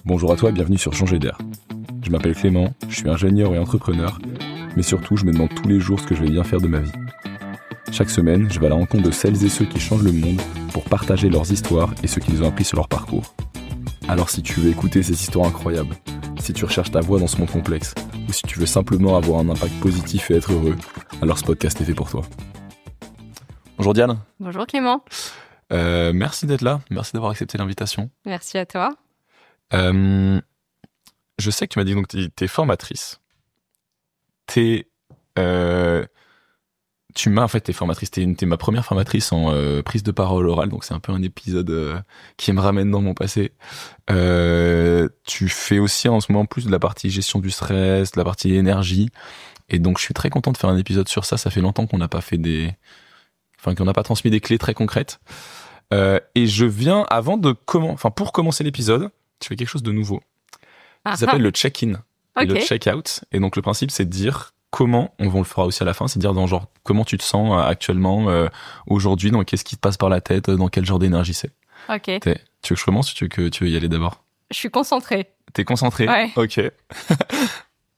Bonjour à toi et bienvenue sur Changer d'air. Je m'appelle Clément, je suis ingénieur et entrepreneur, mais surtout je me demande tous les jours ce que je vais bien faire de ma vie. Chaque semaine, je vais à la rencontre de celles et ceux qui changent le monde pour partager leurs histoires et ce qu'ils ont appris sur leur parcours. Alors si tu veux écouter ces histoires incroyables, si tu recherches ta voie dans ce monde complexe, ou si tu veux simplement avoir un impact positif et être heureux, alors ce podcast est fait pour toi. Bonjour Diane. Bonjour Clément. Merci d'être là, merci d'avoir accepté l'invitation. Merci à toi. Je sais que tu m'as dit que tu es formatrice. T'es formatrice. T'es ma première formatrice en prise de parole orale, donc c'est un peu un épisode qui me ramène dans mon passé. Tu fais aussi en ce moment plus de la partie gestion du stress, de la partie énergie, et donc je suis très content de faire un épisode sur ça. Ça fait longtemps qu'on n'a pas fait qu'on n'a pas transmis des clés très concrètes. Et je viens pour commencer l'épisode, tu fais quelque chose de nouveau. Ça s'appelle le check-in et le check-out. Et donc le principe, c'est de dire comment, on le fera aussi à la fin, c'est de dire comment tu te sens actuellement, aujourd'hui, donc qu'est-ce qui te passe par la tête, dans quel genre d'énergie c'est. Ok. Tu veux que je commence ou tu veux y aller d'abord? Je suis concentrée. T'es concentrée? Ouais. Ok.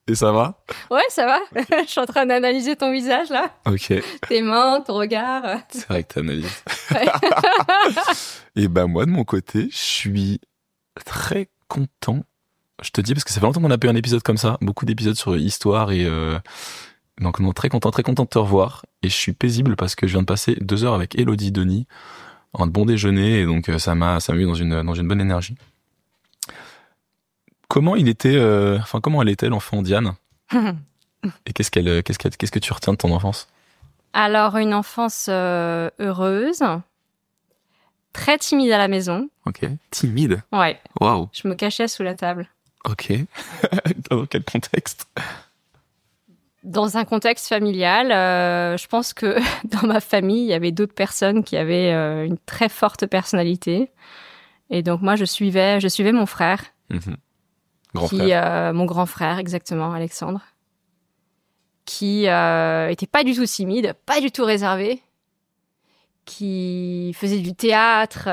Et ça va? Ouais, ça va. Je suis en train d'analyser ton visage, là. Ok. Tes mains, ton regard. C'est vrai que t'analyses. Ouais. Et moi, de mon côté, je suis très content. Je te dis, parce que ça fait longtemps qu'on n'a pas eu un épisode comme ça. Beaucoup d'épisodes sur histoire et... Donc, non, très content de te revoir. Et je suis paisible parce que je viens de passer 2 heures avec Elodie Denis, un bon déjeuner, et donc ça m'a mis dans une bonne énergie. Comment elle était l'enfant Diane? Et qu'est-ce que tu retiens de ton enfance? Alors, une enfance heureuse, très timide à la maison. Ok. Timide? Ouais. Waouh. Je me cachais sous la table. Ok. Dans quel contexte? Dans un contexte familial, je pense que dans ma famille, il y avait d'autres personnes qui avaient une très forte personnalité. Et donc, moi, je suivais mon frère. Frère. Mon grand frère, exactement, Alexandre, qui était pas du tout timide, pas du tout réservé, qui faisait du théâtre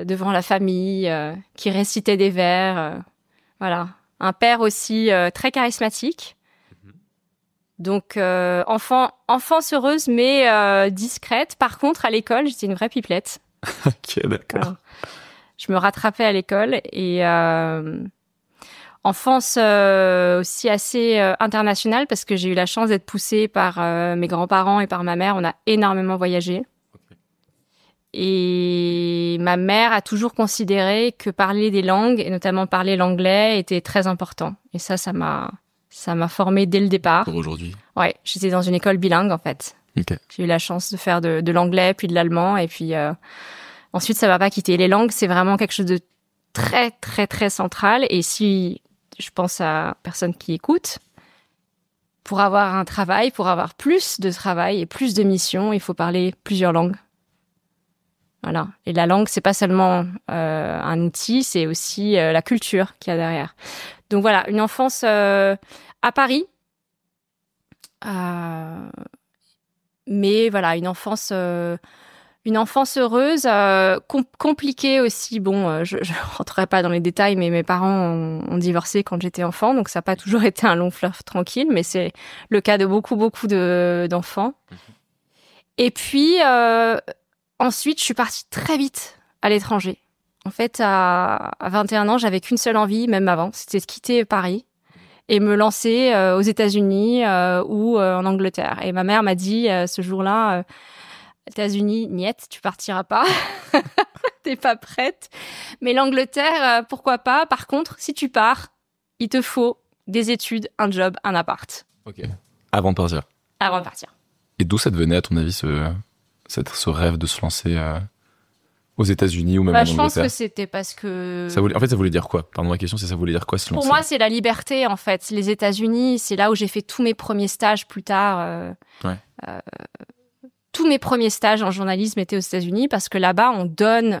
devant la famille, qui récitait des vers. Voilà. Un père aussi très charismatique. Donc, enfance heureuse, mais discrète. Par contre, à l'école, j'étais une vraie pipelette. Ok, d'accord. Voilà. Je me rattrapais à l'école et... enfance aussi assez internationale parce que j'ai eu la chance d'être poussée par mes grands-parents et par ma mère. On a énormément voyagé. Okay. Et ma mère a toujours considéré que parler des langues, et notamment parler l'anglais, était très important. Et ça m'a formée dès le départ. Pour aujourd'hui? Ouais, j'étais dans une école bilingue en fait. Okay. J'ai eu la chance de faire de l'anglais, puis de l'allemand. Et puis ensuite, ça m'a pas quitté. Les langues, c'est vraiment quelque chose de très, très, très central. Et si... je pense à personne qui écoute. Pour avoir un travail, pour avoir plus de travail et plus de missions, il faut parler plusieurs langues. Voilà. Et la langue, c'est pas seulement un outil, c'est aussi la culture qu'il y a derrière. Donc voilà, une enfance à Paris. Mais voilà, une enfance heureuse, compliquée aussi. Bon, je rentrerai pas dans les détails, mais mes parents ont divorcé quand j'étais enfant, donc ça n'a pas toujours été un long fleuve tranquille, mais c'est le cas de beaucoup d'enfants. Et puis, ensuite, je suis partie très vite à l'étranger. En fait, à 21 ans, j'avais qu'une seule envie, même avant, c'était de quitter Paris et me lancer aux États-Unis ou en Angleterre. Et ma mère m'a dit ce jour-là... États-Unis, niet, tu partiras pas. T'es pas prête. Mais l'Angleterre, pourquoi pas. Par contre, si tu pars, il te faut des études, un job, un appart. Ok. Avant de partir. Avant de partir. Et d'où ça te venait, à ton avis, ce rêve de se lancer aux États-Unis ou même en Angleterre? Je pense que c'était parce que... ça voulait dire quoi? Pardon, ma question, c'est ça voulait dire quoi, se lancer? Pour moi, c'est la liberté, en fait. Les États-Unis, c'est là où j'ai fait tous mes premiers stages plus tard. Tous mes premiers stages en journalisme étaient aux États-Unis parce que là-bas, on donne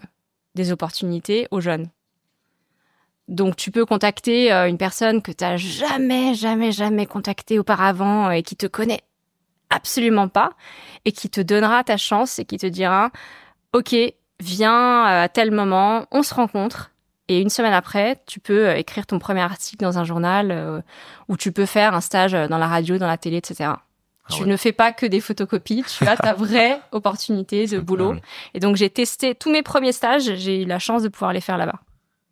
des opportunités aux jeunes. Donc, tu peux contacter une personne que tu n'as jamais contactée auparavant et qui te connaît absolument pas et qui te donnera ta chance et qui te dira « Ok, viens à tel moment, on se rencontre Et une semaine après, tu peux écrire ton premier article dans un journal ou tu peux faire un stage dans la radio, dans la télé, etc. Tu ne fais pas que des photocopies, tu as ta vraie opportunité de boulot. Et donc, j'ai testé tous mes premiers stages, j'ai eu la chance de pouvoir les faire là-bas.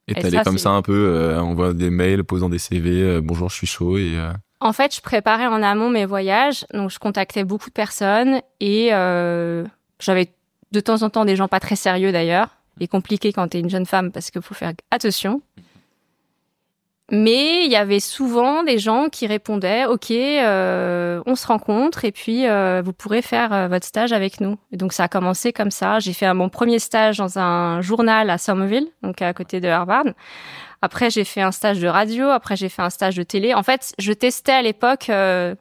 Et t'allais comme ça un peu, envoie des mails, posant des CV, bonjour, je suis chaud et... En fait, je préparais en amont mes voyages, donc je contactais beaucoup de personnes et j'avais de temps en temps des gens pas très sérieux d'ailleurs, et compliqués quand t'es une jeune femme parce qu'il faut faire attention. Mais il y avait souvent des gens qui répondaient « Ok, on se rencontre et puis vous pourrez faire votre stage avec nous. » Et donc ça a commencé comme ça. J'ai fait mon premier stage dans un journal à Somerville, donc à côté de Harvard. Après, j'ai fait un stage de radio. Après, j'ai fait un stage de télé. En fait, je testais à l'époque ce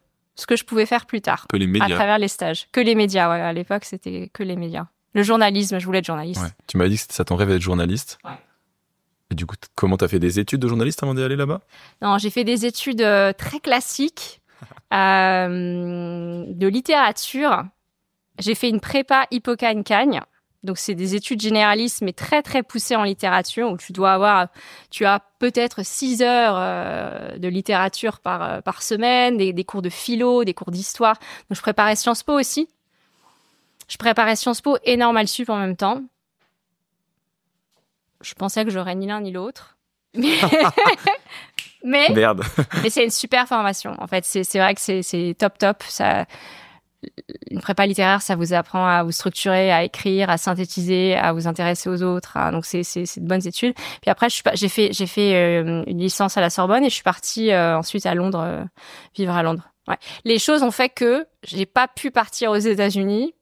que je pouvais faire plus tard. Que les médias. À travers les stages. Que les médias, ouais. À l'époque, c'était que les médias. Le journalisme, je voulais être journaliste. Ouais. Tu m'as dit que c'était ça ton rêve d'être journaliste. Ouais. Et du coup, comment t'as fait des études de journaliste avant d'aller là-bas ? Non, j'ai fait des études très classiques de littérature. J'ai fait une prépa Hippocagne-Cagne. Donc, c'est des études généralistes, mais très, très poussées en littérature, où tu as peut-être 6 heures de littérature par semaine, des cours de philo, des cours d'histoire. Donc, je préparais Sciences Po aussi. Je préparais Sciences Po et Normal Sup en même temps. Je pensais que j'aurais ni l'un ni l'autre. Mais merde. Mais c'est une super formation. En fait, c'est vrai que c'est top. Ça, une prépa littéraire, ça vous apprend à vous structurer, à écrire, à synthétiser, à vous intéresser aux autres. Donc c'est de bonnes études. Puis après, j'ai fait une licence à la Sorbonne et je suis partie ensuite à Londres, vivre à Londres. Ouais. Les choses ont fait que j'ai pas pu partir aux États-Unis,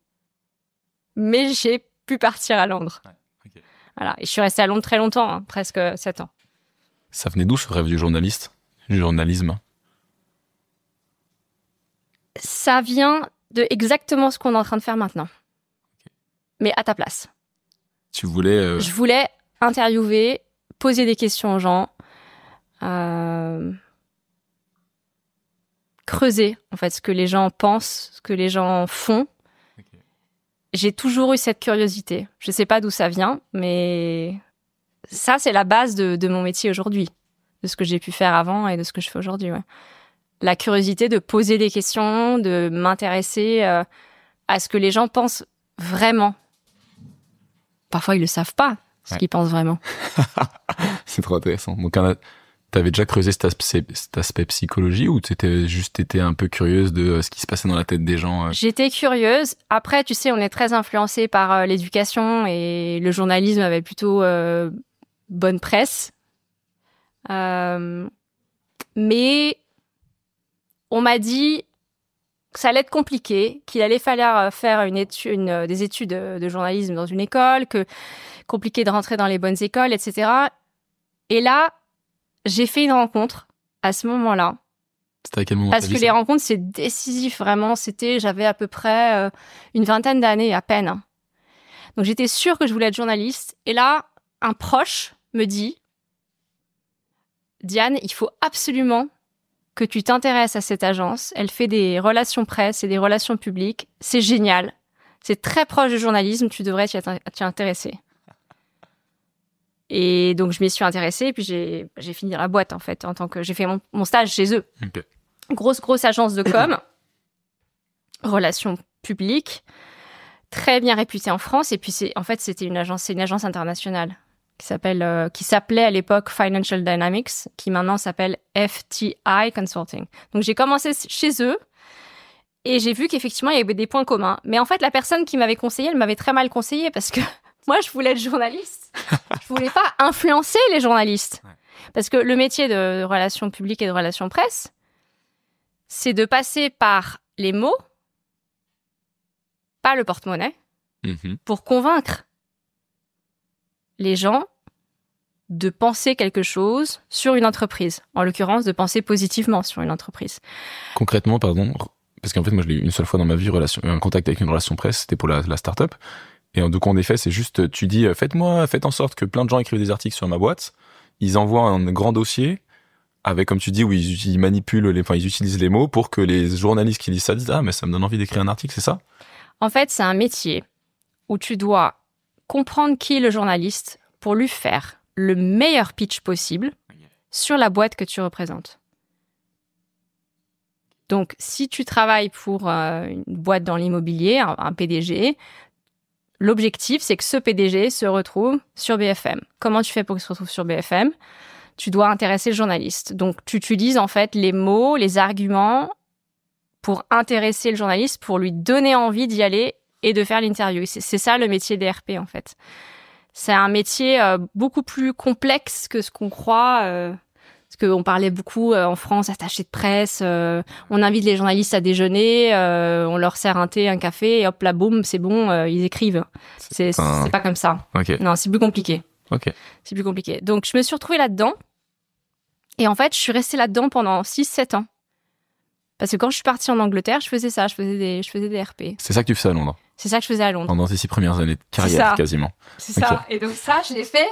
mais j'ai pu partir à Londres. Ouais. Okay. Voilà. Et je suis restée à Londres très longtemps, hein, presque 7 ans. Ça venait d'où ce rêve du journalisme ? Ça vient de exactement ce qu'on est en train de faire maintenant. Okay. Mais à ta place. Tu voulais... Je voulais interviewer, poser des questions aux gens, creuser en fait ce que les gens pensent, ce que les gens font. Okay. J'ai toujours eu cette curiosité. Je sais pas d'où ça vient, mais ça c'est la base de mon métier aujourd'hui, de ce que j'ai pu faire avant et de ce que je fais aujourd'hui. Ouais. La curiosité de poser des questions, de m'intéresser à ce que les gens pensent vraiment. Parfois, ils le savent pas, ce qu'ils pensent vraiment. C'est trop intéressant. Donc, t'avais déjà creusé cet aspect psychologie ou t'étais juste été un peu curieuse de ce qui se passait dans la tête des gens J'étais curieuse. Après, tu sais, on est très influencé par l'éducation et le journalisme avait plutôt bonne presse. Mais on m'a dit que ça allait être compliqué, qu'il allait falloir faire des études de journalisme dans une école, que compliqué de rentrer dans les bonnes écoles, etc. Et là, j'ai fait une rencontre à ce moment-là. C'était à quel moment? Parce que les rencontres, c'est décisif, vraiment. J'avais à peu près une vingtaine d'années à peine. Donc j'étais sûre que je voulais être journaliste. Et là, un proche me dit, Diane, il faut absolument que tu t'intéresses à cette agence. Elle fait des relations presse et des relations publiques. C'est génial. C'est très proche du journalisme. Tu devrais t'y intéresser. Et donc, je m'y suis intéressée. Et puis, j'ai fini la boîte, en fait, j'ai fait mon stage chez eux. Okay. Grosse agence de com. Relations publiques. Très bien réputée en France. Et puis, c'était une agence internationale qui s'appelait à l'époque Financial Dynamics, qui maintenant s'appelle FTI Consulting. Donc, j'ai commencé chez eux et j'ai vu qu'effectivement, il y avait des points communs. Mais en fait, la personne qui m'avait conseillé, elle m'avait très mal conseillé parce que moi, je voulais être journaliste. Je voulais pas influencer les journalistes. Parce que le métier de relations publiques et de relations presse, c'est de passer par les mots, pas le porte-monnaie, pour convaincre les gens de penser quelque chose sur une entreprise. En l'occurrence, de penser positivement sur une entreprise. Concrètement, pardon, parce qu'en fait, moi, je l'ai eu une seule fois dans ma vie, un contact avec une relation presse, c'était pour la start-up. Et donc, en effet, c'est juste, tu dis, faites en sorte que plein de gens écrivent des articles sur ma boîte. Ils envoient un grand dossier avec, comme tu dis, où ils manipulent, ils utilisent les mots pour que les journalistes qui lisent ça disent, ah, mais ça me donne envie d'écrire un article, c'est ça? En fait, c'est un métier où tu dois comprendre qui est le journaliste pour lui faire le meilleur pitch possible sur la boîte que tu représentes. Donc, si tu travailles pour une boîte dans l'immobilier, un PDG, l'objectif, c'est que ce PDG se retrouve sur BFM. Comment tu fais pour qu'il se retrouve sur BFM ? Tu dois intéresser le journaliste. Donc, tu utilises en fait les mots, les arguments pour intéresser le journaliste, pour lui donner envie d'y aller et de faire l'interview. C'est ça le métier des RP, en fait. C'est un métier beaucoup plus complexe que ce qu'on croit. Parce qu'on parlait beaucoup en France, attachés de presse, on invite les journalistes à déjeuner, on leur sert un thé, un café, et hop là, boum, c'est bon, ils écrivent. C'est pas comme ça. Okay. Non, c'est plus compliqué. Okay. C'est plus compliqué. Donc, je me suis retrouvée là-dedans. Et en fait, je suis restée là-dedans pendant 6-7 ans. Parce que quand je suis partie en Angleterre, je faisais ça, je faisais des RP. C'est ça que tu faisais à Londres? C'est ça que je faisais à Londres. Pendant tes 6 premières années de carrière, quasiment. C'est ça. Et donc ça, je l'ai fait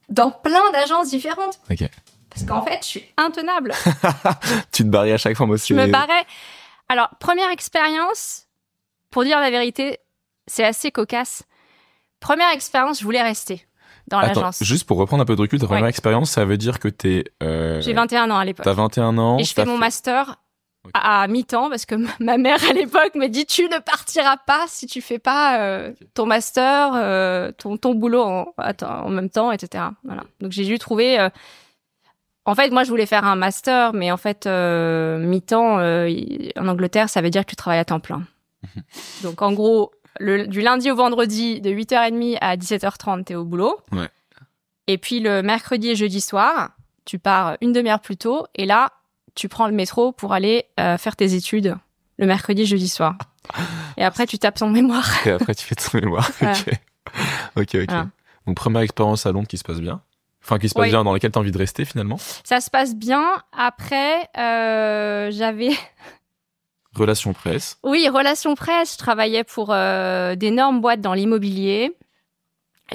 dans plein d'agences différentes. Ok. Parce qu'en fait, je suis intenable. Tu te barrais à chaque fois, moi aussi. Je me barrais. Alors, première expérience, pour dire la vérité, c'est assez cocasse. Première expérience, je voulais rester dans l'agence. Juste pour reprendre un peu de recul, ta première expérience, ça veut dire que t'es... J'ai 21 ans à l'époque. T'as 21 ans. Et je fais mon master à mi-temps parce que ma mère à l'époque me dit tu ne partiras pas si tu fais pas ton master, ton boulot en même temps, etc. Voilà. Donc j'ai dû trouver... En fait, moi, je voulais faire un master, mais en fait, mi-temps, en Angleterre, ça veut dire que tu travailles à temps plein. Donc, en gros, du lundi au vendredi, de 8h30 à 17h30, t'es au boulot. Ouais. Et puis, le mercredi et jeudi soir, tu pars une demi-heure plus tôt. Et là, tu prends le métro pour aller faire tes études le mercredi et jeudi soir. Et après, tu tapes ton mémoire. Et après, tu fais ton mémoire. Voilà. Ok. Voilà. Donc, première expérience à Londres qui se passe bien. Enfin, qui se passe bien, dans laquelle tu as envie de rester, finalement. Ça se passe bien. Après, j'avais... Relations presse. Oui, relations presse. Je travaillais pour d'énormes boîtes dans l'immobilier.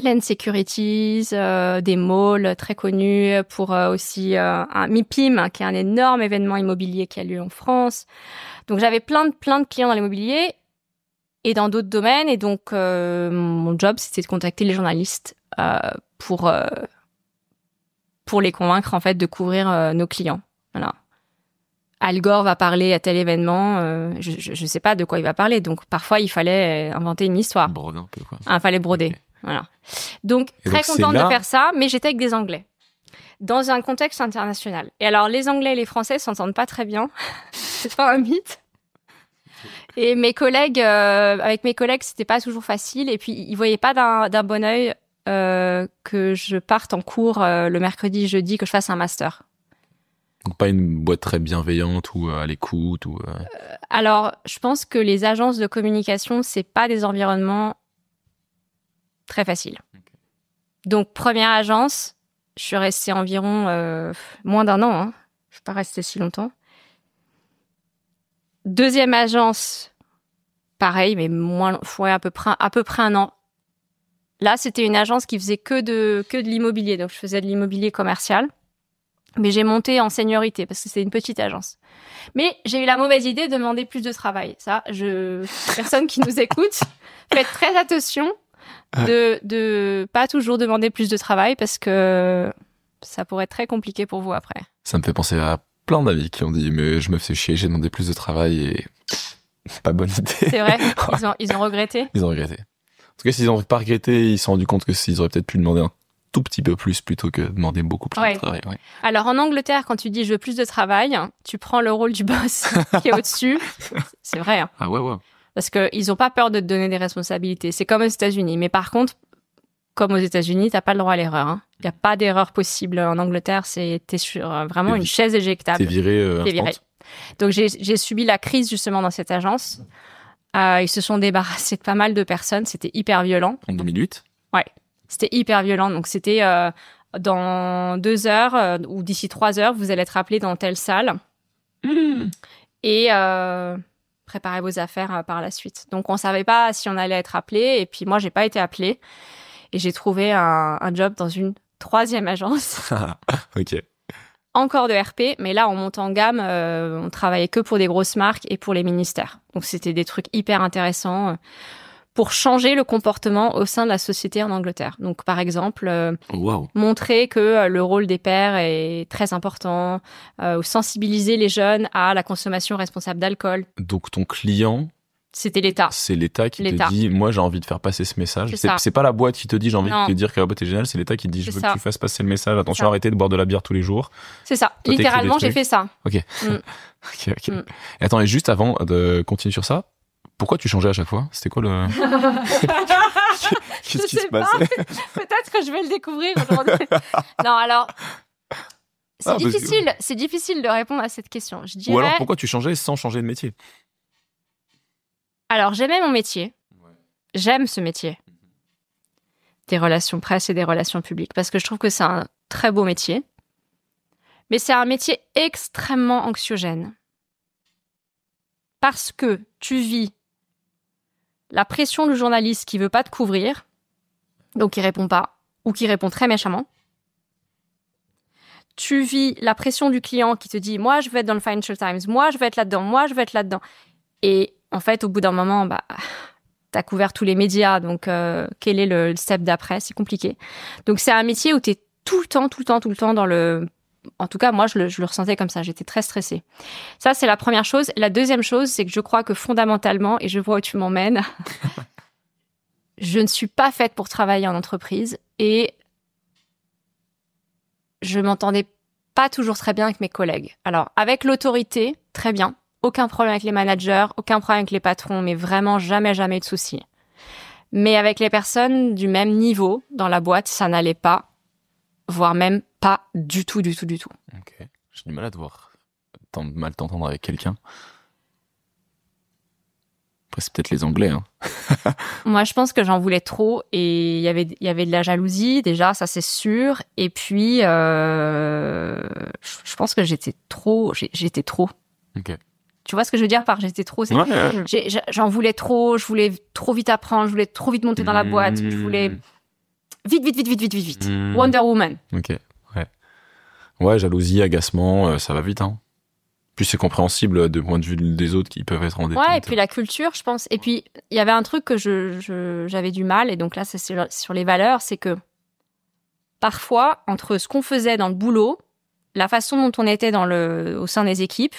Lens Securities, des malls très connus, pour aussi un MIPIM, qui est un énorme événement immobilier qui a lieu en France. Donc, j'avais plein de clients dans l'immobilier et dans d'autres domaines. Et donc, mon job, c'était de contacter les journalistes pour les convaincre, en fait, de couvrir nos clients. Voilà. Al Gore va parler à tel événement, je sais pas de quoi il va parler, donc parfois il fallait inventer une histoire. Broder un peu, quoi. Il fallait broder, Okay. Voilà. Donc, très contente de faire ça, mais j'étais avec des Anglais, dans un contexte international. Et alors, les Anglais et les Français s'entendent pas très bien, c'est pas un mythe. Et avec mes collègues, c'était pas toujours facile, et puis ils voyaient pas d'un bon œil que je parte en cours le mercredi, jeudi, que je fasse un master. Donc pas une boîte très bienveillante ou à l'écoute ou. Alors, je pense que les agences de communication, c'est pas des environnements très faciles. Okay. Donc première agence, je suis restée environ moins d'1 an. Hein. Je suis pas restée si longtemps. Deuxième agence, pareil, mais à peu près 1 an. Là, c'était une agence qui faisait que de l'immobilier, donc je faisais de l'immobilier commercial. Mais j'ai monté en seniorité parce que c'est une petite agence. Mais j'ai eu la mauvaise idée de demander plus de travail. Ça, personne qui nous écoute, faites très attention de pas toujours demander plus de travail parce que ça pourrait être très compliqué pour vous après. Ça me fait penser à plein d'amis qui ont dit mais je me fais chier, j'ai demandé plus de travail et pas bonne idée. C'est vrai. Ils ont regretté. Ils ont regretté. En tout cas, s'ils n'ont pas regretté, ils se sont rendus compte que s'ils auraient peut-être pu demander un tout petit peu plus plutôt que demander beaucoup plus de travail. Ouais. Alors en Angleterre, quand tu dis je veux plus de travail, tu prends le rôle du boss qui est au-dessus. C'est vrai. Hein. Ah ouais. Parce qu'ils n'ont pas peur de te donner des responsabilités. C'est comme aux États-Unis. Mais par contre, comme aux États-Unis, t'as pas le droit à l'erreur. Hein. Il n'y a pas d'erreur possible. En Angleterre, t'es sur vraiment une chaise éjectable. T'es viré. Donc j'ai subi la crise justement dans cette agence. Ils se sont débarrassés de pas mal de personnes. C'était hyper violent. En 2008 ? Ouais. C'était hyper violent. Donc, c'était dans 2 heures ou d'ici 3 heures, vous allez être appelé dans telle salle. Et préparez vos affaires par la suite. Donc, on ne savait pas si on allait être appelé. Et puis, moi, j'ai pas été appelée. Et j'ai trouvé un job dans une 3e agence. Ok. Encore de RP. Mais là, on monte en gamme. On travaillait que pour des grosses marques et pour les ministères. Donc, c'était des trucs hyper intéressants. pour changer le comportement au sein de la société en Angleterre. Donc, par exemple, montrer que le rôle des pères est très important, ou sensibiliser les jeunes à la consommation responsable d'alcool. Donc, ton client... C'était l'État. C'est l'État qui te dit, moi, j'ai envie de faire passer ce message. C'est pas la boîte qui te dit, j'ai envie de te dire que la boîte est géniale. C'est l'État qui te dit, je veux que tu fasses passer le message. Attention, arrêtez de boire de la bière tous les jours. C'est ça. Toi, littéralement, j'ai fait ça. Ok. Ok. Et attends, et juste avant de continuer sur ça, pourquoi tu changeais à chaque fois? C'était quoi le... Qu'est-ce qui se passait? Peut-être que je vais le découvrir aujourd'hui. Non, alors... C'est difficile de répondre à cette question. Je dirais... Ou alors, pourquoi tu changeais sans changer de métier? Alors, j'aimais mon métier. J'aime ce métier. Des relations presse et des relations publiques. Parce que je trouve que c'est un très beau métier. Mais c'est un métier extrêmement anxiogène. Parce que tu vis la pression du journaliste qui veut pas te couvrir, donc qui répond pas, ou qui répond très méchamment. Tu vis la pression du client qui te dit « Moi, je veux être dans le Financial Times. Moi, je veux être là-dedans. Moi, je veux être là-dedans. » Et en fait, au bout d'un moment, t'as couvert tous les médias, donc quel est le step d'après? C'est compliqué. Donc, c'est un métier où t'es tout le temps dans le... En tout cas, moi, je le ressentais comme ça. J'étais très stressée. Ça, c'est la première chose. La deuxième chose, c'est que je crois que fondamentalement, et je vois où tu m'emmènes, je ne suis pas faite pour travailler en entreprise et je m'entendais pas toujours très bien avec mes collègues. Alors, avec l'autorité, très bien. Aucun problème avec les managers, aucun problème avec les patrons, mais vraiment jamais de soucis. Mais avec les personnes du même niveau dans la boîte, ça n'allait pas, voire même pas du tout. Ok, j'ai du mal à te voir mal t'entendre avec quelqu'un. Après, c'est peut-être les Anglais. Hein. Moi, je pense que j'en voulais trop et il y avait de la jalousie, déjà, ça c'est sûr. Et puis, je pense que j'étais trop. Ok. Tu vois ce que je veux dire par j'étais trop? J'en voulais trop, je voulais trop vite apprendre, je voulais trop vite monter dans la boîte, je voulais vite. Wonder Woman. Ok, ouais. Ouais, jalousie, agacement, ça va vite, hein. Puis c'est compréhensible de point de vue des autres qui peuvent être en détente. Ouais, et puis la culture, je pense. Et puis, il y avait un truc que j'avais du mal, et donc là, c'est sur les valeurs, c'est que parfois, entre ce qu'on faisait dans le boulot, la façon dont on était au sein des équipes,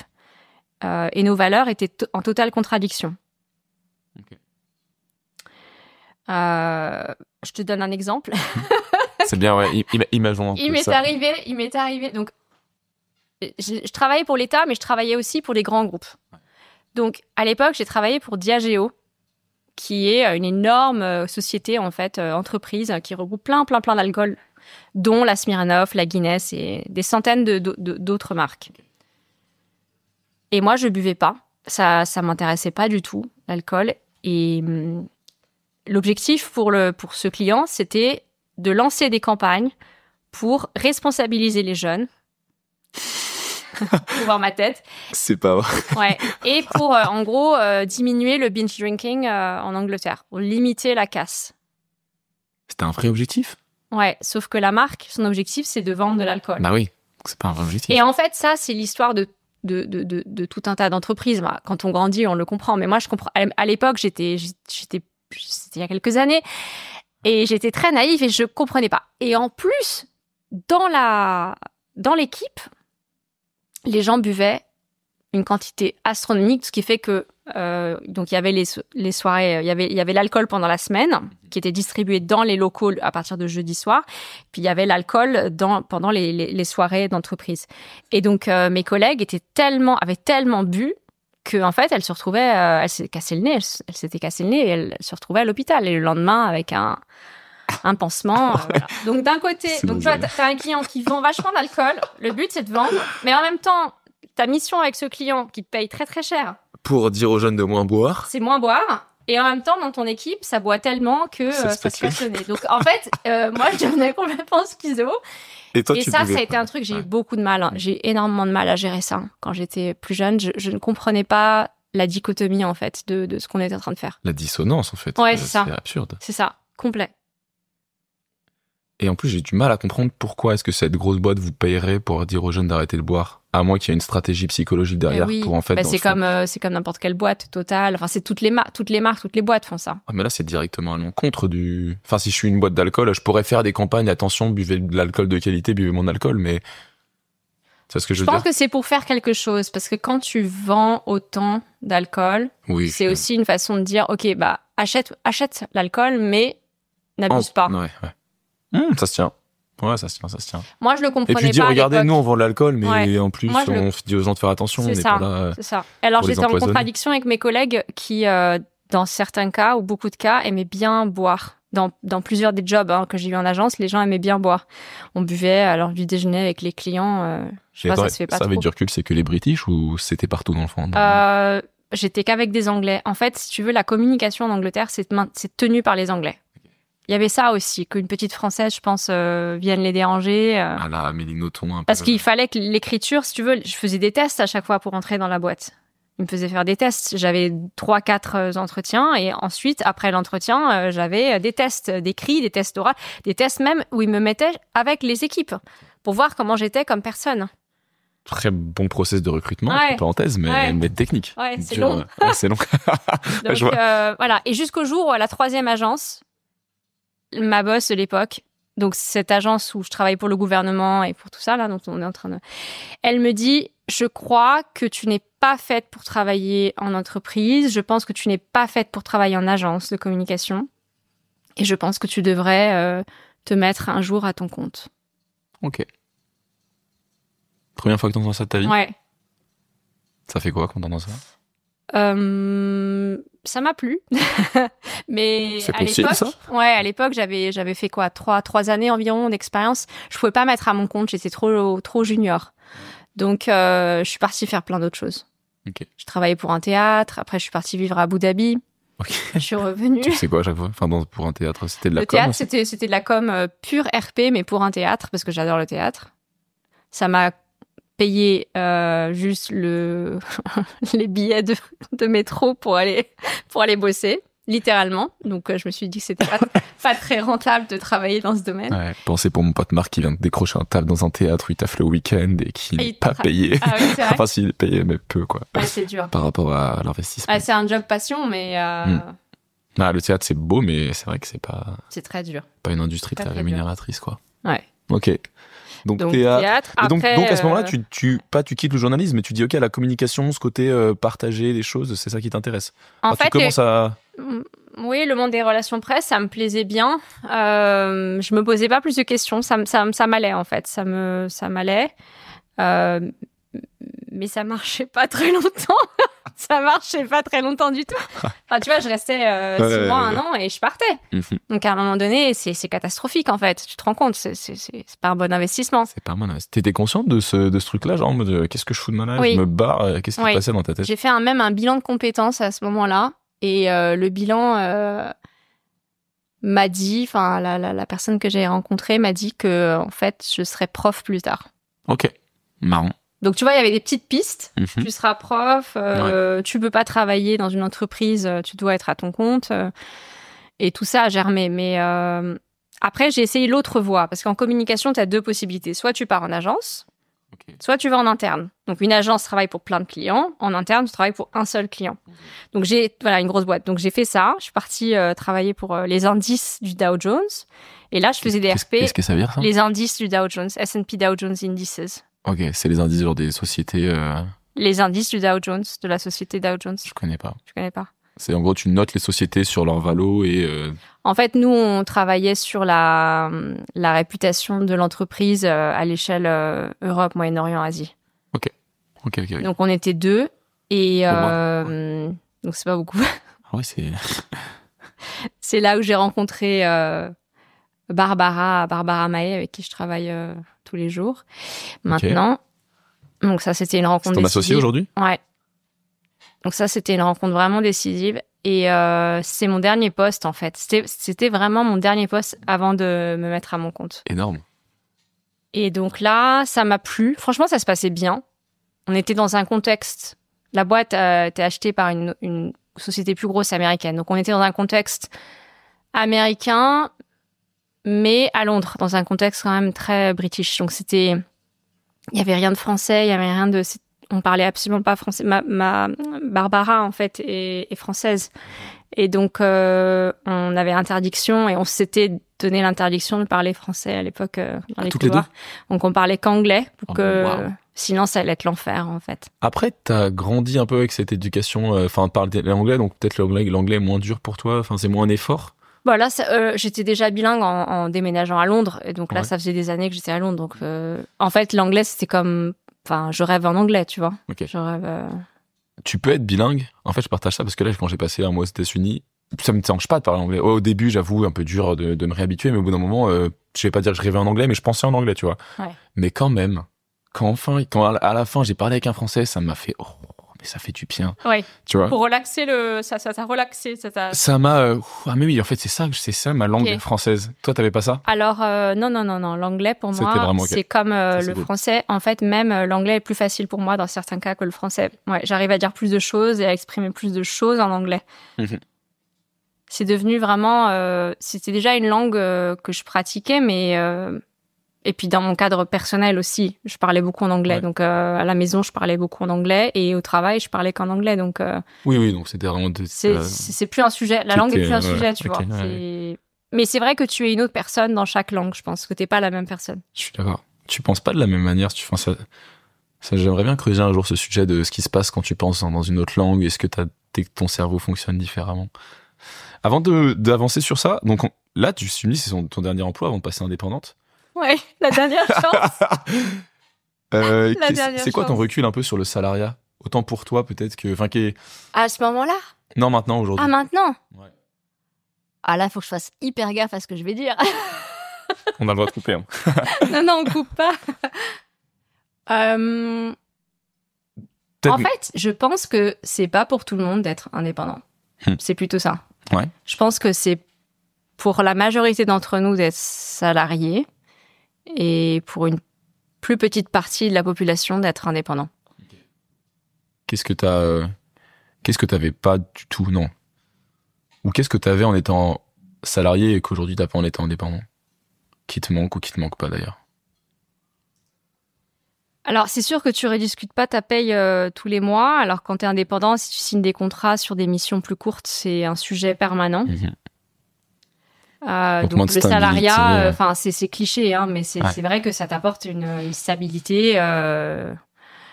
et nos valeurs étaient en totale contradiction. Okay. Je te donne un exemple. C'est bien, ouais. Imaginons un peu ça. Il m'est arrivé. Donc, je travaillais pour l'État, mais je travaillais aussi pour des grands groupes. Donc, à l'époque, j'ai travaillé pour Diageo, qui est une énorme société, en fait, entreprise, qui regroupe plein d'alcools, dont la Smirnoff, la Guinness et des centaines d'autres marques. Et moi, je buvais pas. Ça m'intéressait pas du tout, l'alcool. Et l'objectif pour ce client, c'était de lancer des campagnes pour responsabiliser les jeunes. Pour voir ma tête. C'est pas vrai. Ouais. Et pour, en gros, diminuer le binge drinking en Angleterre, pour limiter la casse. C'était un vrai objectif? Ouais, sauf que la marque, son objectif, c'est de vendre de l'alcool. Bah oui, c'est pas un vrai objectif. Et en fait, ça, c'est l'histoire de tout un tas d'entreprises. Bah, quand on grandit, on le comprend. Mais moi, je comprends. À l'époque, c'était il y a quelques années, et j'étais très naïve et je comprenais pas. Et en plus, dans l'équipe, les gens buvaient une quantité astronomique, ce qui fait que donc il y avait les soirées, il y avait l'alcool pendant la semaine qui était distribué dans les locaux à partir de jeudi soir, puis il y avait l'alcool pendant les soirées d'entreprise. Et donc mes collègues avaient tellement bu que en fait elle s'était cassé le nez et elle se retrouvait à l'hôpital et le lendemain avec un pansement. Voilà. Donc d'un côté, tu vois, t'as un client qui vend vachement d'alcool, le but c'est de vendre, mais en même temps ta mission avec ce client qui te paye très très cher pour dire aux jeunes de moins boire, c'est moins boire, et en même temps dans ton équipe ça boit tellement que ça se casse le nez. Donc en fait moi je devenais complètement schizo, et ça a été un truc, j'ai eu beaucoup de mal, j'ai énormément de mal à gérer ça quand j'étais plus jeune. Je ne comprenais pas la dichotomie en fait de ce qu'on était en train de faire, la dissonance en fait. Ouais, c'est ça, absurde, c'est ça, complet. Et en plus, j'ai du mal à comprendre pourquoi est-ce que cette grosse boîte vous payerait pour dire aux jeunes d'arrêter de boire, à moins qu'il y ait une stratégie psychologique derrière oui. pour en fait. Bah, c'est comme n'importe quelle boîte, Total. Enfin, c'est toutes les marques, toutes les boîtes font ça. Ah, mais là, c'est directement à l'encontre du. Enfin, si je suis une boîte d'alcool, je pourrais faire des campagnes. Attention, buvez de l'alcool de qualité, buvez mon alcool, mais c'est ce que je veux dire. Je pense que c'est pour faire quelque chose, parce que quand tu vends autant d'alcool, oui, c'est aussi une façon de dire, ok, bah achète l'alcool, mais n'abuse pas. Ouais. Ça se tient. Ouais, ça se tient. Moi, je le comprenais pas. Et puis dire, regardez, nous, on vend de l'alcool, mais en plus, Moi, on dit aux gens de faire attention. C'est ça. C'est ça. Alors, j'étais en contradiction avec mes collègues qui, dans certains cas, ou beaucoup de cas, aimaient bien boire. Dans plusieurs des jobs que j'ai eu en agence, les gens aimaient bien boire. On buvait à l'heure du déjeuner avec les clients. Je sais pas, ça se fait pas trop. Ça avec du recul, c'est que les British ou c'était partout dans le fond? J'étais qu'avec des Anglais. En fait, si tu veux, la communication en Angleterre, c'est tenu par les Anglais. Il y avait ça aussi, qu'une petite Française, je pense, vienne les déranger. Ah là, Amélie Nothomb, un peu. Parce qu'il fallait que l'écriture, si tu veux, je faisais des tests à chaque fois pour entrer dans la boîte. Ils me faisaient faire des tests. J'avais 3-4 entretiens et ensuite, après l'entretien, j'avais des tests d'écrit, des tests oraux, des tests même où ils me mettaient avec les équipes pour voir comment j'étais comme personne. Très bon process de recrutement, entre parenthèses, mais technique. Ouais, c'est long. Ouais, c'est long. Donc, voilà. Et jusqu'au jour où, à la 3e agence, ma boss de l'époque, donc cette agence où je travaille pour le gouvernement et pour tout ça, là, dont on est en train de... Elle me dit, je crois que tu n'es pas faite pour travailler en entreprise, je pense que tu n'es pas faite pour travailler en agence de communication, et je pense que tu devrais te mettre un jour à ton compte. Ok. Première fois que tu entends ça de ta vie? Ouais. Ça fait quoi quand t'entends ça? Ça m'a plu. Mais c'est à possible, l'époque, ça? Ouais, à l'époque, j'avais fait quoi, 3 années environ d'expérience. Je pouvais pas mettre à mon compte, j'étais trop junior. Donc, je suis partie faire plein d'autres choses. Okay. Je travaillais pour un théâtre. Après, je suis partie vivre à Abu Dhabi. Okay. Je suis revenue. Tu sais quoi à chaque fois? Enfin, pour un théâtre, c'était de la com? Le théâtre, c'était de la com pure RP, mais pour un théâtre, parce que j'adore le théâtre. Ça m'a payé juste les billets de métro pour aller bosser, littéralement. Donc, je me suis dit que c'était pas très rentable de travailler dans ce domaine. Ouais, pensez pour mon pote Marc qui vient de décrocher un taf dans un théâtre où il taffe le week-end et qui n'est pas payé. Ah oui, c'est vrai. Enfin, s'il est payé, mais peu, quoi. Ouais, c'est dur. Par rapport à l'investissement. Ah, c'est un job passion, mais... le théâtre, c'est beau, mais c'est vrai que c'est pas... C'est très dur. Pas une industrie très rémunératrice, quoi. Ouais. Ok. Donc théâtre. Après, donc à ce moment-là, tu quittes le journalisme, mais tu dis ok, la communication, ce côté partager les choses, c'est ça qui t'intéresse. En fait, tu commences à... Oui, le monde des relations presse, ça me plaisait bien. Je me posais pas plus de questions, ça m'allait en fait, ça m'allait. Mais ça marchait pas très longtemps. Ça marchait pas très longtemps du tout. Enfin, tu vois, je restais 6 mois, 1 an et je partais. Donc, à un moment donné, c'est catastrophique, en fait. Tu te rends compte, c'est pas un bon investissement. C'est pas un bon investissement. T'étais consciente de ce truc-là, genre, en mode, qu'est-ce que je fous de ma life? Je me barre, qu'est-ce qui se passait dans ta tête? J'ai fait même un bilan de compétences à ce moment-là. Et le bilan m'a dit, enfin, la personne que j'ai rencontrée m'a dit que, en fait, je serais prof plus tard. Ok, marrant. Donc, tu vois, il y avait des petites pistes. Tu seras prof, tu peux pas travailler dans une entreprise, tu dois être à ton compte. Et tout ça a germé. Mais après, j'ai essayé l'autre voie. Parce qu'en communication, tu as 2 possibilités. Soit tu pars en agence, soit tu vas en interne. Donc, une agence travaille pour plein de clients. En interne, tu travailles pour un seul client. Donc, voilà, une grosse boîte. Donc, j'ai fait ça. Je suis partie travailler pour les indices du Dow Jones. Et là, je faisais des RP. Qu'est-ce que ça veut dire, ça? Les indices du Dow Jones, S&P Dow Jones Indices. Ok, c'est les indices genre des sociétés... Les indices du Dow Jones, de la société Dow Jones. Je connais pas. Tu connais pas? C'est en gros, tu notes les sociétés sur leur valo et... En fait, nous, on travaillait sur la réputation de l'entreprise à l'échelle Europe, Moyen-Orient, Asie. Ok. Donc, on était 2 et... donc, c'est pas beaucoup. Ah ouais, c'est... C'est là où j'ai rencontré Barbara Mahé, avec qui je travaille tous les jours. Maintenant, donc ça, c'était une rencontre décisive. C'est ton associé aujourd'hui? Ouais. Donc ça, c'était une rencontre vraiment décisive. Et c'est mon dernier poste, en fait. C'était vraiment mon dernier poste avant de me mettre à mon compte. Énorme. Et donc là, ça m'a plu. Franchement, ça se passait bien. On était dans un contexte... La boîte a été achetée par une société plus grosse américaine. Donc, on était dans un contexte américain, mais à Londres, dans un contexte quand même très british. Donc il y avait rien de français, il y avait rien de, on parlait absolument pas français. Ma Barbara en fait est française, et donc on avait interdiction, et on s'était donné l'interdiction de parler français à l'époque dans les couloirs. Donc on parlait qu'anglais pour sinon ça allait être l'enfer en fait. Après, t'as grandi un peu avec cette éducation, enfin parler l'anglais, donc peut-être l'anglais est moins dur pour toi, enfin c'est moins un effort. Voilà, j'étais déjà bilingue en déménageant à Londres, et donc là ça faisait des années que j'étais à Londres, donc en fait l'anglais c'était comme, enfin je rêve en anglais, tu vois. Okay. Je rêve. Tu peux être bilingue. En fait, je partage ça parce que là, quand j'ai passé un mois aux États-Unis, ça me dérange pas de parler anglais. Au début, j'avoue, un peu dur de me réhabituer, mais au bout d'un moment, je vais pas dire que je rêvais en anglais, mais je pensais en anglais, tu vois. Ouais. Mais quand même, quand à la fin, j'ai parlé avec un Français, ça m'a fait, mais ça fait du bien. Ouais. Tu vois. Pour relaxer ça t'a relaxé, ça m'a, ah mais oui, en fait, c'est ça ma langue française. Toi, t'avais pas ça? Alors, non. L'anglais, pour moi, c'est comme le français. En fait, même l'anglais est plus facile pour moi dans certains cas que le français. Ouais, j'arrive à dire plus de choses et à exprimer plus de choses en anglais. C'est devenu vraiment, c'était déjà une langue que je pratiquais, mais et puis dans mon cadre personnel aussi, je parlais beaucoup en anglais. Ouais. Donc à la maison, je parlais beaucoup en anglais, et au travail, je parlais qu'en anglais. Donc oui, donc c'était vraiment c'est plus un sujet. La langue est plus un sujet, tu vois. Ouais. Mais c'est vrai que tu es une autre personne dans chaque langue. Je pense que t'es pas la même personne. Je suis d'accord. Tu penses pas de la même manière. Tu penses ça, j'aimerais bien creuser un jour ce sujet de ce qui se passe quand tu penses dans une autre langue. Est-ce que ton cerveau fonctionne différemment? Avant d'avancer sur ça, donc là, tu me dis c'est ton dernier emploi avant de passer indépendante. Ouais, la dernière chance. C'est quoi ton recul un peu sur le salariat? Autant pour toi peut-être que... À ce moment-là? Non, maintenant, aujourd'hui. Ah, maintenant? Ouais. Ah là, il faut que je fasse hyper gaffe à ce que je vais dire. On a le droit de couper. Hein. Non, on coupe pas. En fait, je pense que c'est pas pour tout le monde d'être indépendant. C'est plutôt ça. Ouais. Je pense que c'est pour la majorité d'entre nous d'être salariés, et pour une plus petite partie de la population d'être indépendant. Okay. Qu'est-ce que t'avais pas du tout, non? Ou qu'est-ce que t'avais en étant salarié et qu'aujourd'hui t'as pas en étant indépendant? Qui te manque ou qui te manque pas d'ailleurs? Alors, c'est sûr que tu rediscutes pas ta paye tous les mois. Alors, quand t'es indépendant, si tu signes des contrats sur des missions plus courtes, c'est un sujet permanent. Donc le salariat, enfin c'est cliché, hein, mais c'est vrai que ça t'apporte une stabilité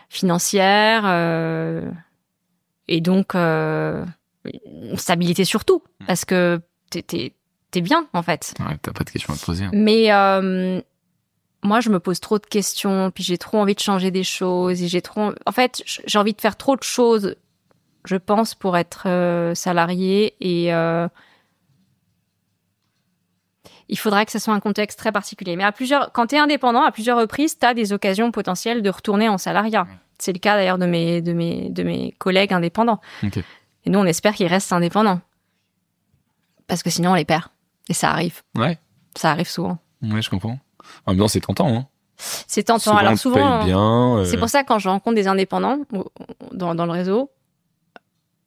financière et donc une stabilité surtout, parce que t'es bien en fait. Ouais, t'as pas de questions à te poser. Hein. Mais moi je me pose trop de questions, puis j'ai trop envie de changer des choses, et en fait j'ai envie de faire trop de choses, je pense, pour être salarié, et il faudrait que ce soit un contexte très particulier. Mais quand tu es indépendant, à plusieurs reprises, tu as des occasions potentielles de retourner en salariat. C'est le cas d'ailleurs de mes collègues indépendants. Okay. Et nous, on espère qu'ils restent indépendants. Parce que sinon, on les perd. Et ça arrive. Ouais. Ça arrive souvent. Ouais, je comprends. En même temps, c'est tentant. Hein. C'est tentant. Souvent, alors souvent, paye bien, c'est pour ça que quand je rencontre des indépendants dans le réseau,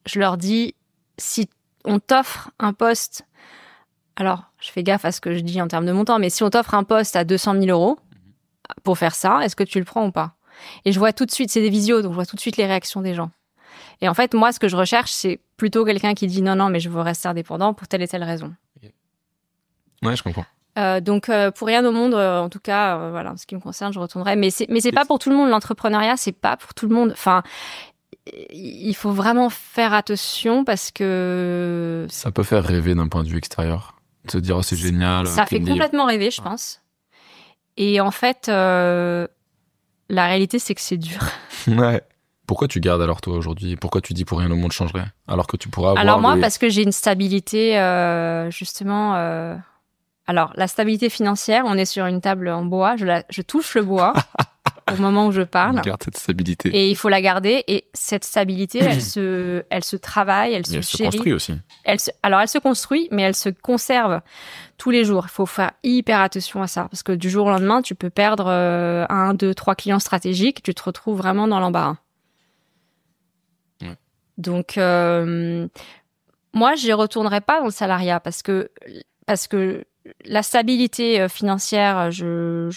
je leur dis, si on t'offre un poste... Alors, je fais gaffe à ce que je dis en termes de montant, mais si on t'offre un poste à 200 000 euros pour faire ça, est-ce que tu le prends ou pas? Et je vois tout de suite, c'est des visios, donc je vois tout de suite les réactions des gens. Et en fait, moi, ce que je recherche, c'est plutôt quelqu'un qui dit non, mais je veux rester indépendant pour telle et telle raison. Ouais, je comprends. Donc, pour rien au monde, en tout cas, voilà, en ce qui me concerne, je retournerai. Mais c'est pas pour tout le monde. L'entrepreneuriat, c'est pas pour tout le monde. Enfin, il faut vraiment faire attention parce que... Ça peut faire rêver d'un point de vue extérieur. De se dire, oh, c'est génial. Ça fait complètement rêver, je pense. Et en fait, la réalité, c'est que c'est dur. Ouais. Pourquoi tu gardes alors toi aujourd'hui? Pourquoi tu dis pour rien au monde changerait? Alors que tu pourras avoir... Alors moi, parce que j'ai une stabilité, justement... Alors, la stabilité financière, on est sur une table en bois. Je touche le bois au moment où je parle. Garde cette stabilité. Et il faut la garder. Et cette stabilité, elle se travaille, elle se chérit. Elle se construit aussi. Alors, elle se construit, mais elle se conserve tous les jours. Il faut faire hyper attention à ça. Parce que du jour au lendemain, tu peux perdre 1, 2, 3 clients stratégiques. Tu te retrouves vraiment dans l'embarras. Ouais. Donc, moi, j'y retournerai pas dans le salariat parce que la stabilité financière, je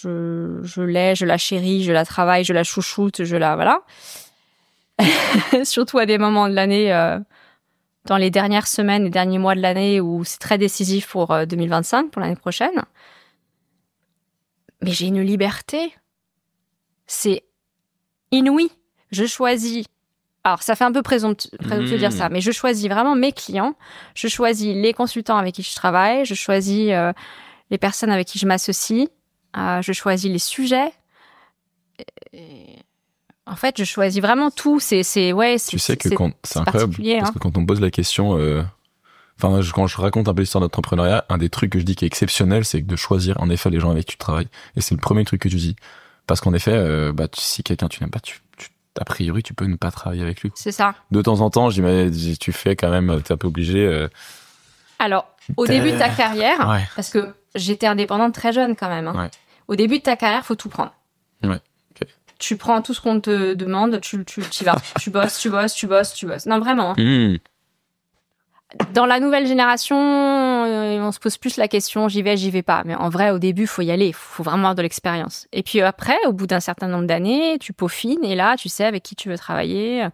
la chéris, je la travaille, je la chouchoute, voilà. Surtout à des moments de l'année, dans les dernières semaines, les derniers mois de l'année où c'est très décisif pour 2025, pour l'année prochaine. Mais j'ai une liberté. C'est inouï. Je choisis. Alors, ça fait un peu présomptueux de dire ça, mais je choisis vraiment mes clients. Je choisis les consultants avec qui je travaille. Je choisis les personnes avec qui je m'associe. Je choisis les sujets. En fait, je choisis vraiment tout. Tu sais que c'est incroyable, parce que quand on pose la question... quand je raconte un peu l'histoire d'entrepreneuriat, un des trucs que je dis qui est exceptionnel, c'est de choisir en effet les gens avec qui tu travailles. Et c'est le premier truc que tu dis. Parce qu'en effet, si quelqu'un tu n'aimes pas, a priori, tu peux ne pas travailler avec lui. C'est ça. De temps en temps, tu fais quand même, t'es un peu obligé. Alors, au début de ta carrière, parce que j'étais indépendante très jeune quand même. Hein. Ouais. Au début de ta carrière, faut tout prendre. Ouais. Okay. Tu prends tout ce qu'on te demande, tu y vas. tu bosses. Non, vraiment. Hein. Dans la nouvelle génération, on se pose plus la question, j'y vais pas. Mais en vrai, au début, faut y aller. Faut vraiment avoir de l'expérience. Et puis après, au bout d'un certain nombre d'années, tu peaufines et là, tu sais avec qui tu veux travailler.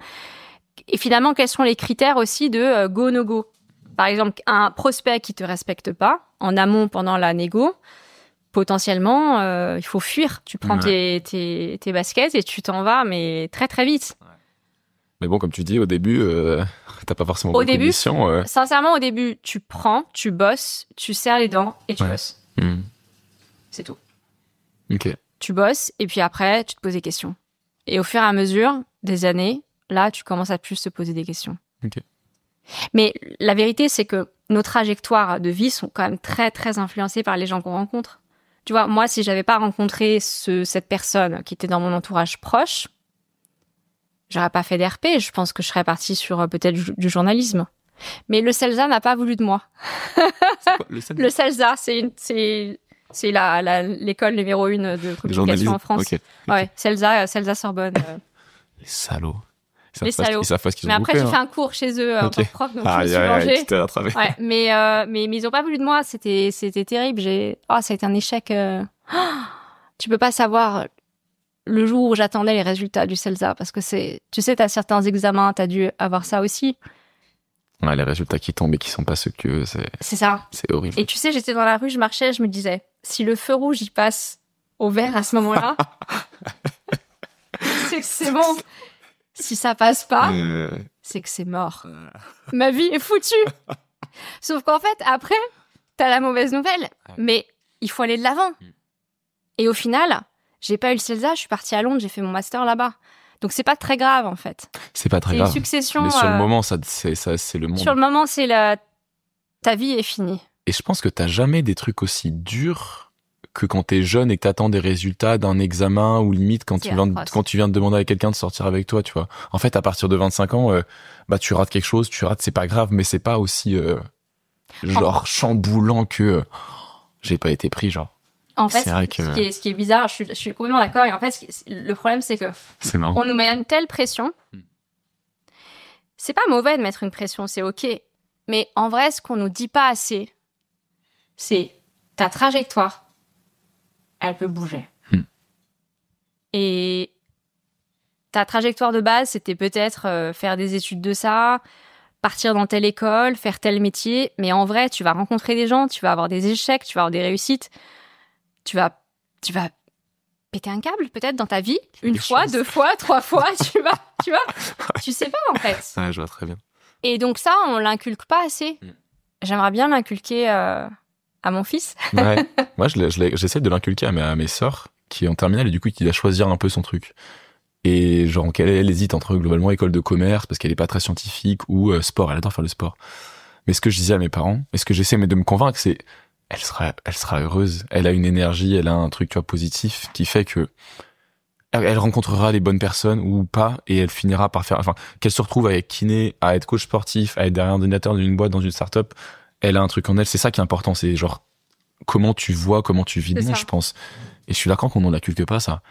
Et finalement, quels sont les critères aussi de go, no go? Par exemple, un prospect qui te respecte pas, en amont, pendant la négo, potentiellement, il faut fuir. Tu prends tes baskets et tu t'en vas, mais très, très vite. Mais bon, comme tu dis, au début, t'as pas forcément beaucoup de missions. Sincèrement, au début, tu prends, tu bosses, tu serres les dents et tu bosses. C'est tout. Ok. Tu bosses et puis après, tu te poses des questions. Et au fur et à mesure des années, là, tu commences à plus te poser des questions. Ok. Mais la vérité, c'est que nos trajectoires de vie sont quand même très, très influencées par les gens qu'on rencontre. Tu vois, moi, si j'avais pas rencontré cette personne qui était dans mon entourage proche, j'aurais pas fait d'RP, je pense que je serais partie sur peut-être du journalisme. Mais le CELSA n'a pas voulu de moi. C'est quoi, le CELSA, c'est l'école numéro 1 de communication en France. Okay. Ouais, CELSA Sorbonne. Les salauds. Ils savent pas ce qu'ils ont Mais après, bouffé, j'ai fait un cours chez eux en tant que prof, donc je me suis vengée. Ouais, mais ils ont pas voulu de moi, c'était terrible. Ça a été un échec. Tu peux pas savoir le jour où j'attendais les résultats du CELSA, parce que tu sais, t'as certains examens, t'as dû avoir ça aussi. Ouais, les résultats qui tombent et qui sont pas ceux que c'est ça. C'est horrible. Et tu sais, j'étais dans la rue, je marchais, je me disais, si le feu rouge il passe au vert à ce moment-là, c'est que c'est bon. Si ça passe pas, c'est que c'est mort. Ma vie est foutue. Sauf qu'en fait, après, t'as la mauvaise nouvelle, mais il faut aller de l'avant. Et au final, j'ai pas eu le CELSA, je suis partie à Londres, j'ai fait mon master là-bas. Donc c'est pas très grave en fait. C'est pas très grave. C'est une succession. Mais sur le moment, c'est le monde. Sur le moment, ta vie est finie. Et je pense que t'as jamais des trucs aussi durs que quand t'es jeune et que t'attends des résultats d'un examen, ou limite quand tu viens de demander à quelqu'un de sortir avec toi, tu vois. En fait, à partir de 25 ans, tu rates quelque chose, c'est pas grave, mais c'est pas aussi chamboulant que j'ai pas été pris, genre. En fait, ce qui est bizarre, je suis complètement d'accord. Et en fait, le problème, c'est que on nous met une telle pression. C'est pas mauvais de mettre une pression, c'est ok. Mais en vrai, ce qu'on nous dit pas assez, c'est ta trajectoire, elle peut bouger. Et ta trajectoire de base, c'était peut-être faire des études de ça, partir dans telle école, faire tel métier. Mais en vrai, tu vas rencontrer des gens, tu vas avoir des échecs, tu vas avoir des réussites. Tu vas péter un câble peut-être dans ta vie, une fois, 2 fois, 3 fois, tu vois, tu sais pas en fait. Ouais, je vois très bien. Et donc ça, on l'inculque pas assez. J'aimerais bien l'inculquer à mon fils. Ouais. Moi, j'essaie de l'inculquer à mes sœurs qui est en terminale et du coup qui doit choisir un peu son truc. Et genre elle hésite entre globalement école de commerce parce qu'elle est pas très scientifique ou sport, elle adore faire le sport. Mais ce que je disais à mes parents, et ce que j'essaie de me convaincre, c'est elle sera heureuse. Elle a une énergie, elle a un truc, tu vois, positif qui fait que elle rencontrera les bonnes personnes ou pas et elle finira par qu'elle se retrouve avec kiné, à être coach sportif, à être derrière un ordinateur d'une boîte dans une start-up. Elle a un truc en elle. C'est ça qui est important. C'est genre comment tu vois, comment tu vis le monde, je pense. Et je suis d'accord qu'on n'inculque pas ça.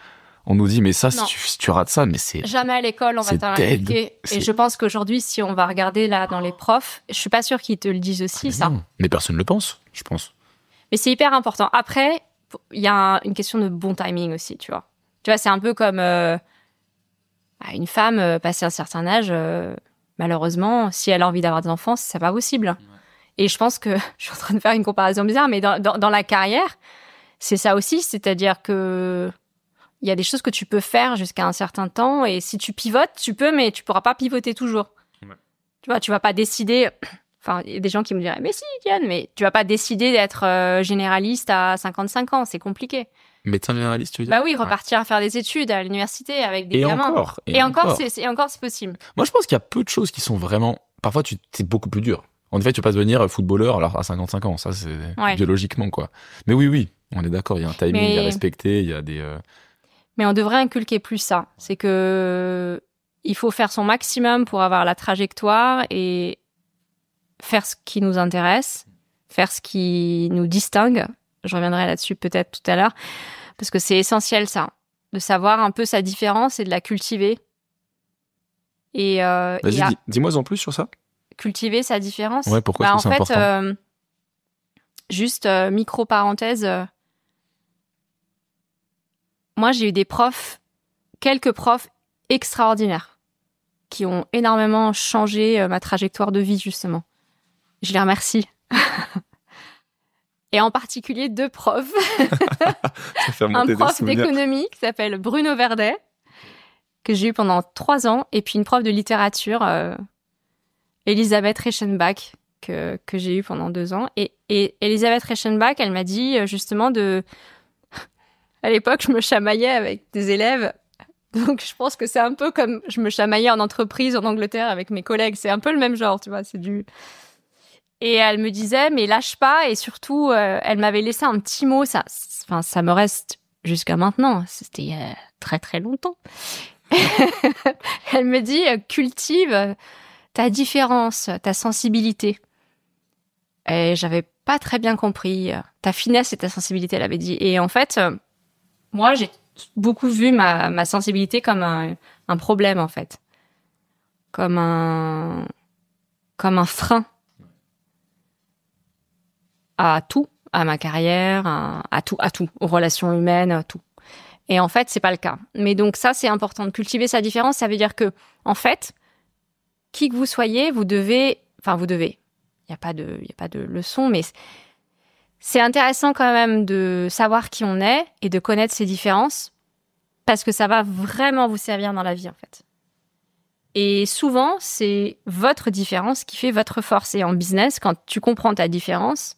On nous dit, mais ça, si tu rates ça, mais c'est... Jamais à l'école, on va t'inculquer. Et je pense qu'aujourd'hui, si on va regarder là dans les profs, je suis pas sûre qu'ils te le disent aussi, ça. Non, mais personne ne le pense, je pense. Mais c'est hyper important. Après, il y a une question de bon timing aussi, tu vois. Tu vois, c'est un peu comme une femme passée un certain âge, malheureusement, si elle a envie d'avoir des enfants, c'est pas possible. Ouais. Et je pense que, je suis en train de faire une comparaison bizarre, mais dans la carrière, c'est ça aussi, c'est-à-dire que il y a des choses que tu peux faire jusqu'à un certain temps, et si tu pivotes, tu peux, mais tu pourras pas pivoter toujours. Ouais. Tu vois, tu vas pas décider... Enfin, il y a des gens qui me diraient « Mais si, Diane, mais tu vas pas décider d'être généraliste à 55 ans, c'est compliqué. » Médecin généraliste, tu veux dire? Bah oui, repartir à faire des études à l'université avec des gamins. Et encore, c'est possible. Moi, je pense qu'il y a peu de choses qui sont vraiment... Parfois, c'est beaucoup plus dur. En effet, tu peux pas devenir footballeur alors à 55 ans. Ça, c'est biologiquement, quoi. Mais oui, on est d'accord. Il y a un timing à respecter. Il y a des... Mais on devrait inculquer plus ça. C'est que il faut faire son maximum pour avoir la trajectoire et faire ce qui nous intéresse, faire ce qui nous distingue. Je reviendrai là-dessus peut-être tout à l'heure, parce que c'est essentiel, ça, de savoir un peu sa différence et de la cultiver. Et vas-y, dis-moi en plus sur ça. Cultiver sa différence. Ouais, pourquoi est-ce que c'est important? En fait, juste micro-parenthèse, moi j'ai eu quelques profs extraordinaires, qui ont énormément changé ma trajectoire de vie, justement. Je les remercie. Et en particulier 2 profs. Un prof d'économie qui s'appelle Bruno Verdet, que j'ai eu pendant 3 ans, et puis une prof de littérature, Elisabeth Reichenbach, que j'ai eu pendant 2 ans. Et Elisabeth Reichenbach, elle m'a dit justement à l'époque, je me chamaillais avec des élèves. Donc, je pense que c'est un peu comme je me chamaillais en entreprise en Angleterre avec mes collègues. C'est un peu le même genre, tu vois, Et elle me disait, mais lâche pas. Et surtout, elle m'avait laissé un petit mot. Ça me reste jusqu'à maintenant. C'était il y a très, très longtemps. Elle me dit, cultive ta différence, ta sensibilité. Et j'avais pas très bien compris. Ta finesse et ta sensibilité, elle avait dit. Et en fait, moi, j'ai beaucoup vu ma sensibilité comme un problème, en fait. Comme un frein. À tout, à ma carrière, à tout, aux relations humaines, à tout. Et en fait, c'est pas le cas. Mais donc ça, c'est important de cultiver sa différence. Ça veut dire que, en fait, qui que vous soyez, vous devez. Il y a pas de leçon, mais c'est intéressant quand même de savoir qui on est et de connaître ses différences, parce que ça va vraiment vous servir dans la vie, en fait. Et souvent, c'est votre différence qui fait votre force. Et en business, quand tu comprends ta différence,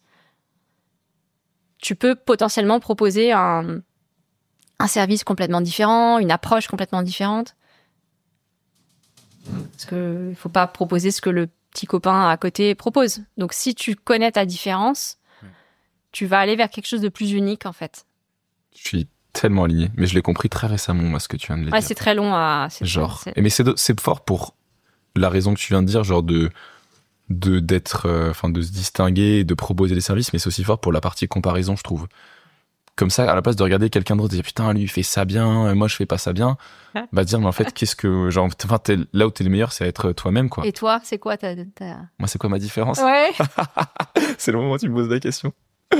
tu peux potentiellement proposer un service complètement différent, une approche complètement différente. Parce qu'il ne faut pas proposer ce que le petit copain à côté propose. Donc, si tu connais ta différence, tu vas aller vers quelque chose de plus unique, en fait. Je suis tellement aligné, mais je l'ai compris très récemment, moi, ce que tu viens de dire. Ouais, c'est très long à... Mais c'est fort pour la raison que tu viens de dire, genre de se distinguer, de proposer des services, mais c'est aussi fort pour la partie comparaison, je trouve. Comme ça, à la place de regarder quelqu'un d'autre et dire putain, lui il fait ça bien, moi je fais pas ça bien, va dire mais en fait là où t'es le meilleur, c'est être toi-même, quoi. Et toi, c'est quoi Moi, c'est quoi ma différence? Ouais. C'est le moment où tu me poses la question.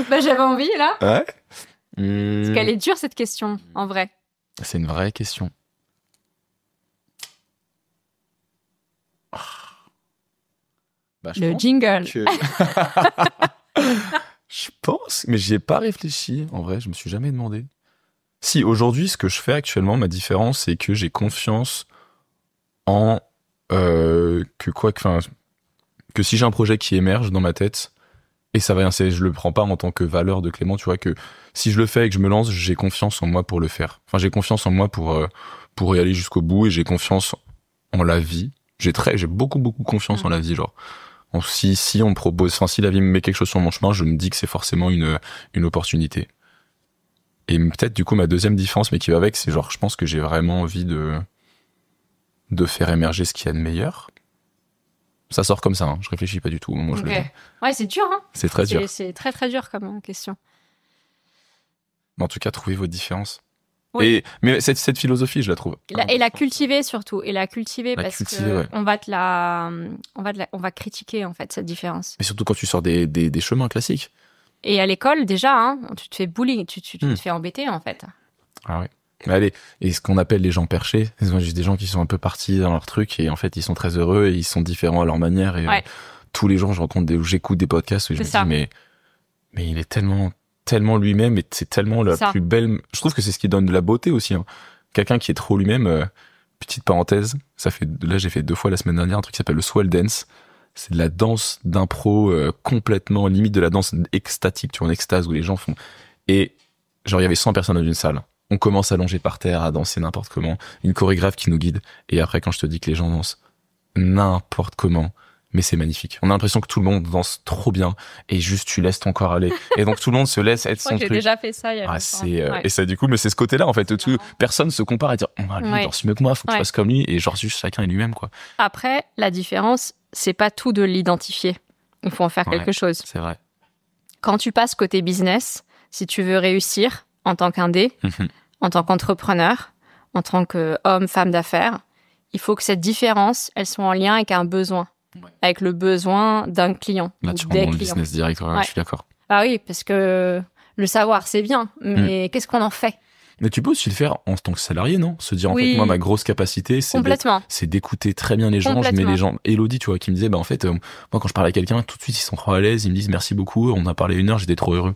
Bah j'avais envie là. Ouais. Parce qu'elle est dure cette question, en vrai. C'est une vraie question. Bah, le jingle. Je pense, mais j'y ai pas réfléchi. En vrai, je me suis jamais demandé. Si, aujourd'hui, ce que je fais actuellement, ma différence, c'est que j'ai confiance en que si j'ai un projet qui émerge dans ma tête, et ça va rien, je le prends pas en tant que valeur de Clément, tu vois, que si je le fais et que je me lance, j'ai confiance en moi pour le faire. Enfin, j'ai confiance en moi pour y aller jusqu'au bout, et j'ai confiance en la vie. J'ai beaucoup confiance en la vie, genre. Si on me propose, si la vie me met quelque chose sur mon chemin, je me dis que c'est forcément une opportunité. Et peut-être, du coup, ma deuxième différence, mais qui va avec, c'est genre, je pense que j'ai vraiment envie de faire émerger ce qu'il y a de meilleur. Ça sort comme ça, hein. Je réfléchis pas du tout au moment où je le dis. Ouais, c'est dur, hein. C'est très dur. C'est très, très dur comme question. Mais en tout cas, trouvez votre différence. Oui. Mais cette philosophie, je la trouve. Et la cultiver surtout. Et la cultiver parce qu'on va critiquer, en fait, cette différence. Mais surtout quand tu sors des chemins classiques. Et à l'école, déjà, hein, tu te fais bullying, tu te fais embêter, en fait. Ah ouais. Mais allez, et ce qu'on appelle les gens perchés, c'est juste des gens qui sont un peu partis dans leur truc et en fait, ils sont très heureux et ils sont différents à leur manière. Et tous les jours, j'écoute des podcasts où je me dis, mais il est tellement lui-même et c'est tellement la plus belle. Je trouve que c'est ce qui donne de la beauté aussi. Hein. Quelqu'un qui est trop lui-même. Petite parenthèse, là j'ai fait 2 fois la semaine dernière un truc qui s'appelle le swell dance. C'est de la danse d'impro complètement limite de la danse extatique, tu vois, en extase où les gens font. Et genre il y avait 100 personnes dans une salle. On commence à longer par terre, à danser n'importe comment. Une chorégraphe qui nous guide. Et après, quand je te dis que les gens dansent n'importe comment, mais c'est magnifique. On a l'impression que tout le monde danse trop bien et juste tu laisses ton corps aller. Et donc tout le monde se laisse être son truc. J'ai déjà fait ça il y a longtemps. Et ça du coup, mais c'est ce côté-là en fait. Personne se compare à dire lui il danse mieux que moi, faut que je fasse comme lui. Et genre juste chacun est lui-même quoi. Après, la différence, c'est pas tout de l'identifier. Il faut en faire quelque chose. C'est vrai. Quand tu passes côté business, si tu veux réussir en tant qu'indé, en tant qu'entrepreneur, en tant qu'homme, femme d'affaires, il faut que cette différence, elle soit en lien avec un besoin. Avec le besoin d'un client. Là, tu rentres dans le business direct, je suis d'accord. Ah oui, parce que le savoir, c'est bien, mais qu'est-ce qu'on en fait ? Mais tu peux aussi le faire en tant que salarié, non ? Se dire, en fait, moi, ma grosse capacité, c'est d'écouter très bien les gens. Je mets les gens... Elodie, tu vois, qui me disait, en fait, moi, quand je parle à quelqu'un, tout de suite, ils sont trop à l'aise, ils me disent merci beaucoup, on a parlé 1 heure, j'étais trop heureux.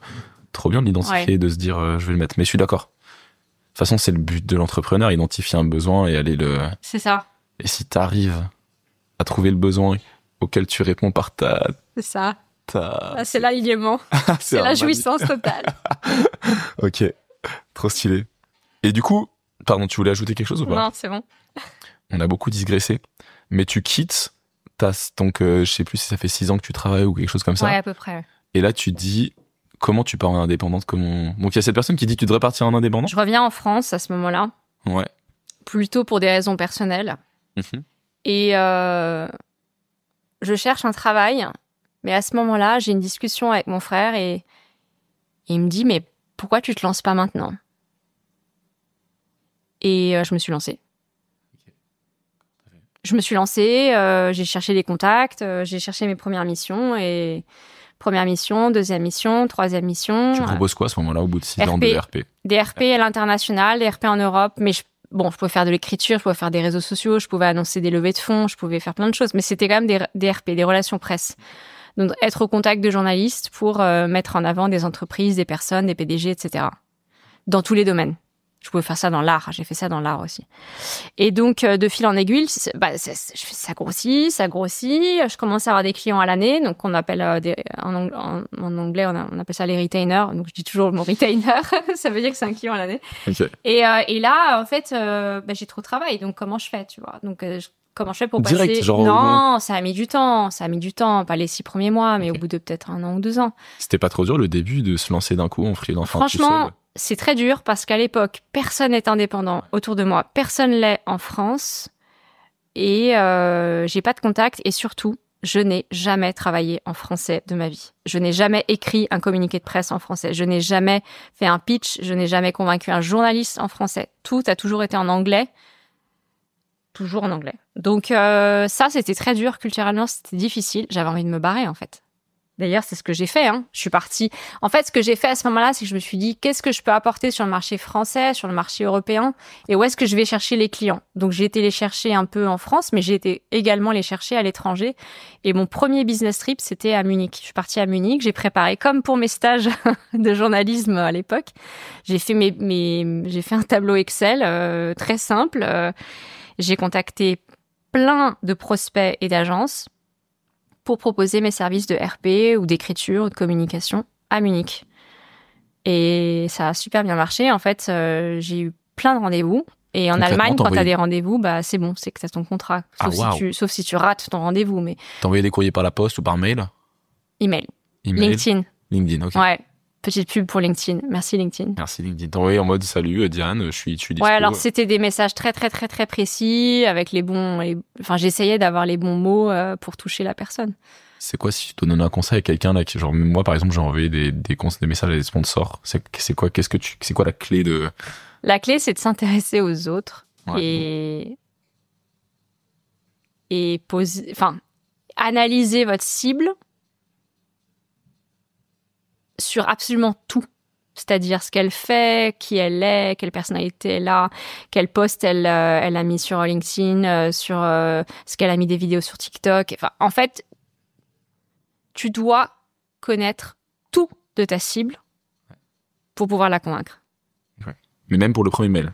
Trop bien de l'identifier, de se dire, je vais le mettre. Mais je suis d'accord. De toute façon, c'est le but de l'entrepreneur, identifier un besoin et aller le... C'est ça. Et si t'arrives à trouver le besoin auquel tu réponds par ta... C'est ça. C'est l'alignement. C'est la jouissance totale. Ok. Trop stylé. Et du coup, pardon, tu voulais ajouter quelque chose ou pas ? Non, c'est bon. On a beaucoup digressé. Mais tu quittes, donc je sais plus si ça fait 6 ans que tu travailles ou quelque chose comme ça. Ouais, à peu près. Et là, tu te dis... Comment tu pars en indépendante ? Donc il y a cette personne qui dit que tu devrais partir en indépendant ? Je reviens en France à ce moment-là. Ouais. Plutôt pour des raisons personnelles. Et je cherche un travail. Mais à ce moment-là, j'ai une discussion avec mon frère et il me dit « Mais pourquoi tu te lances pas maintenant ?» Et je me suis lancée. Je me suis lancée, j'ai cherché des contacts, j'ai cherché mes premières missions et... Première mission, deuxième mission, troisième mission. Tu proposes quoi à ce moment-là au bout de 6 ans de RP ? Des RP à l'international, des RP en Europe, mais je pouvais faire de l'écriture, je pouvais faire des réseaux sociaux, je pouvais annoncer des levées de fonds, je pouvais faire plein de choses, mais c'était quand même des RP, des relations presse. Donc être au contact de journalistes pour mettre en avant des entreprises, des personnes, des PDG, etc. Dans tous les domaines. Je pouvais faire ça dans l'art, j'ai fait ça dans l'art aussi. Et donc, de fil en aiguille, ça grossit, je commence à avoir des clients à l'année, donc on appelle, en anglais, on appelle ça les retainers, donc je dis toujours le mot retainer, ça veut dire que c'est un client à l'année. Okay. Et là, en fait, j'ai trop de travail, donc comment je fais, tu vois ? Donc, comment je fais pour direct, passer... Non, ça a mis du temps, pas les 6 premiers mois, mais au bout de peut-être 1 an ou 2 ans. C'était pas trop dur le début de se lancer d'un coup en freelance ? Franchement, c'est très dur parce qu'à l'époque, personne n'est indépendant autour de moi. Personne l'est en France. Et j'ai pas de contact. Et surtout, je n'ai jamais travaillé en français de ma vie. Je n'ai jamais écrit un communiqué de presse en français. Je n'ai jamais fait un pitch. Je n'ai jamais convaincu un journaliste en français. Tout a toujours été en anglais. Toujours en anglais. Donc ça, c'était très dur. Culturellement, c'était difficile. J'avais envie de me barrer, en fait. D'ailleurs, c'est ce que j'ai fait. Je suis partie. En fait, ce que j'ai fait à ce moment-là, c'est que je me suis dit, qu'est-ce que je peux apporter sur le marché français, sur le marché européen, et où est-ce que je vais chercher les clients. Donc, j'ai été les chercher un peu en France, mais j'ai été également les chercher à l'étranger. Et mon premier business trip, c'était à Munich. Je suis partie à Munich. J'ai préparé, comme pour mes stages de journalisme à l'époque, j'ai fait j'ai fait un tableau Excel très simple. J'ai contacté plein de prospects et d'agences pour proposer mes services de RP ou d'écriture ou de communication à Munich. Et ça a super bien marché. En fait, j'ai eu plein de rendez-vous. Et en Allemagne, quand tu as des rendez-vous, c'est bon, c'est que tu as ton contrat. Sauf si tu rates ton rendez-vous. Mais... T'envoyais des courriers par la poste ou par mail ? Email. LinkedIn. LinkedIn, ok. Ouais. Petite pub pour LinkedIn. Merci LinkedIn. Merci LinkedIn. T'envoyais en mode salut Diane, je suis dispo. Ouais, alors c'était des messages très très très très précis avec les bons. Enfin, j'essayais d'avoir les bons mots pour toucher la personne. C'est quoi si tu te donnes un conseil à quelqu'un là, genre moi par exemple j'ai envoyé des messages à des sponsors. C'est quoi la clé de... La clé, c'est de s'intéresser aux autres et analyser votre cible. sur absolument tout. C'est-à-dire ce qu'elle fait, qui elle est, quelle personnalité elle a, quel post elle a mis sur LinkedIn, sur ce qu'elle a mis des vidéos sur TikTok. Enfin, en fait, tu dois connaître tout de ta cible pour pouvoir la convaincre. Ouais. Mais même pour le premier mail.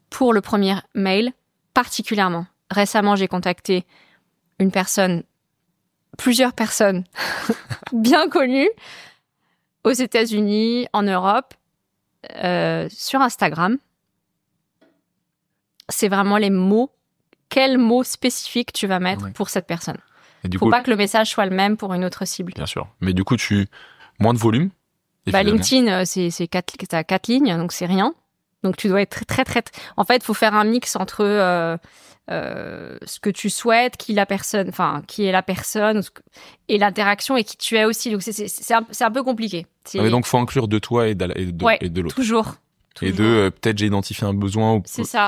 Pour le premier mail, particulièrement. Récemment, j'ai contacté plusieurs personnes bien connues aux États-Unis, en Europe, sur Instagram. C'est vraiment les mots. Quels mots spécifiques tu vas mettre pour cette personne. Il ne faut pas que le message soit le même pour une autre cible. Bien sûr. Mais du coup, moins de volume. LinkedIn, t'as 4 lignes, donc c'est rien. Donc tu dois être très, très... En fait, il faut faire un mix entre ce que tu souhaites, qui est la personne, et l'interaction et qui tu es aussi. Donc c'est un peu compliqué. Mais donc, il faut inclure de toi et de l'autre. Toujours. Et peut-être j'ai identifié un besoin ou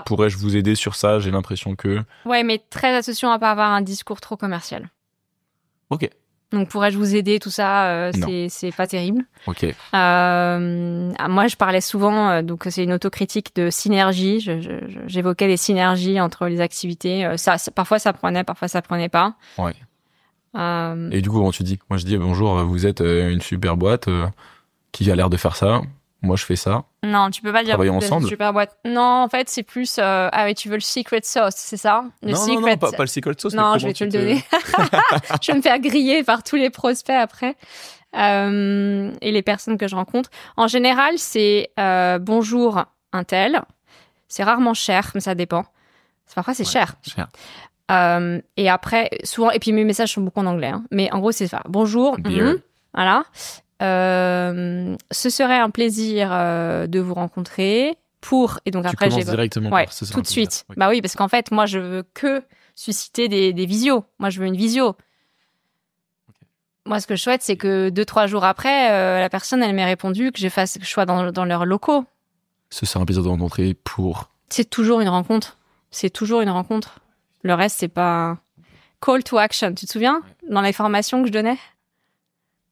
pourrais-je vous aider sur ça, j'ai l'impression que... Ouais, mais très attention à ne pas avoir un discours trop commercial. Ok. Donc, pourrais-je vous aider, tout ça, c'est pas terrible. Ok. Moi, je parlais souvent, donc c'est une autocritique de synergie. J'évoquais des synergies entre les activités. Parfois, ça prenait, parfois, ça prenait pas. Ouais. Et du coup, comment tu dis? Moi, je dis, bonjour, vous êtes une super boîte qui a l'air de faire ça. Moi, je fais ça. Non, tu peux pas dire travailler ensemble. Super boîte. Non, en fait, c'est plus... ah oui, tu veux le secret sauce, c'est ça? Non, pas le secret sauce. Non, je vais te le donner. Je vais me faire griller par tous les prospects après. Et les personnes que je rencontre. En général, c'est bonjour, un tel. C'est rarement cher, mais ça dépend. Parfois, c'est cher. Et après, souvent... Et puis, mes messages sont beaucoup en anglais. Hein. Mais en gros, c'est ça. Bonjour. Voilà. Ce serait un plaisir de vous rencontrer et donc après j'ai directement tout de suite. Oui. Bah oui, parce qu'en fait moi je veux que susciter des visios. Moi je veux une visio. Okay. Moi ce que je souhaite c'est que 2-3 jours après la personne elle m'ait répondu que je sois dans leurs locaux. Ce serait un plaisir de rencontrer C'est toujours une rencontre. Le reste c'est pas call to action. Tu te souviens dans les formations que je donnais?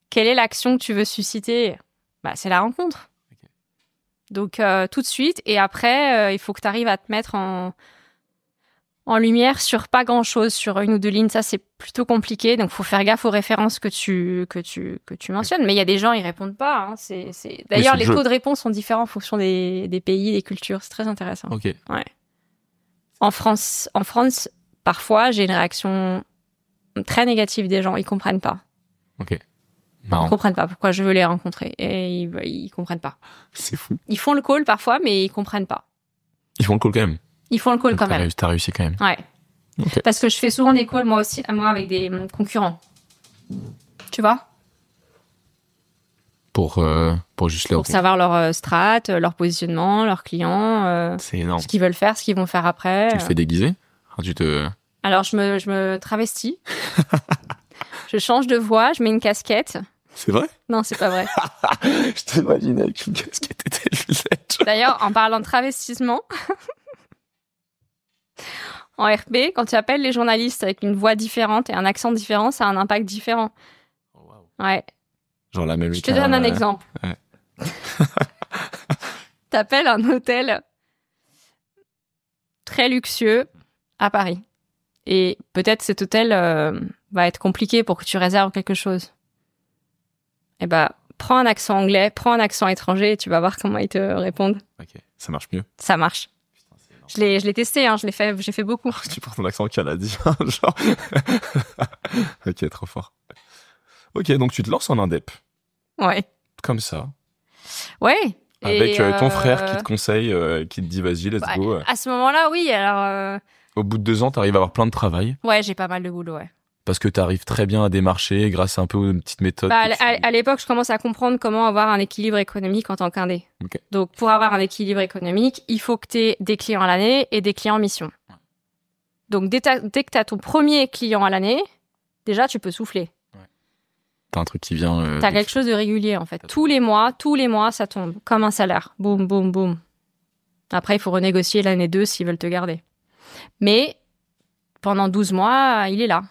Quelle est l'action que tu veux susciter? C'est la rencontre. Okay. Donc, tout de suite. Et après, il faut que tu arrives à te mettre en lumière sur pas grand-chose, sur 1 ou 2 lignes. Ça, c'est plutôt compliqué. Donc, il faut faire gaffe aux références que tu mentionnes. Mais il y a des gens, ils répondent pas. Hein. D'ailleurs, les taux de réponse sont différents en fonction des pays, des cultures. C'est très intéressant. Okay. Ouais. En France, parfois, j'ai une réaction très négative des gens. Ils comprennent pas. Ok. Marrant. Ils comprennent pas pourquoi je veux les rencontrer et ils comprennent pas. C'est fou. Ils font le call parfois, mais ils comprennent pas. Ils font le call quand même. Ils font le call quand même. T'as réussi quand même. Ouais. Okay. Parce que je fais souvent des calls moi avec des concurrents. Tu vois? Pour juste pour savoir leur strat, leur positionnement, leurs clients. C'est énorme. Ce qu'ils veulent faire, ce qu'ils vont faire après. Tu te fais déguiser? Alors je me travestis. Je change de voix, je mets une casquette. C'est vrai? Non, c'est pas vrai. Je t'imagine avec une casquette et des lunettes. D'ailleurs, en parlant de travestissement, en RP, quand tu appelles les journalistes avec une voix différente et un accent différent, ça a un impact différent. Oh, wow. Ouais. Genre la même. Je te donne un exemple. Ouais. T'appelles un hôtel très luxueux à Paris. Et peut-être cet hôtel va être compliqué pour que tu réserves quelque chose. Eh ben, prends un accent anglais, prends un accent étranger et tu vas voir comment ils te répondent. Ok, ça marche mieux. Ça marche. Putain, je l'ai testé, hein, j'ai fait beaucoup. Tu prends ton accent canadien, genre. Ok, trop fort. Ok, donc tu te lances en indep. Ouais. Comme ça. Ouais. Avec ton frère qui te conseille, qui te dit vas-y, let's go. À ce moment-là, oui. Alors. Au bout de 2 ans, t'arrives à avoir plein de travail. Ouais, j'ai pas mal de boulot, ouais. Parce que t'arrives très bien à démarcher grâce un peu aux petites méthodes. À l'époque, je commence à comprendre comment avoir un équilibre économique en tant qu'indé. Okay. Donc, pour avoir un équilibre économique, il faut que t'aies des clients à l'année et des clients en mission. Ouais. Donc, dès que t'as ton premier client à l'année, déjà, tu peux souffler. Ouais. T'as un truc qui vient... t'as quelque chose de régulier, en fait. Tous les mois, ça tombe comme un salaire. Boum, boum, boum. Après, il faut renégocier l'année 2 s'ils veulent te garder. Mais pendant 12 mois, il est là.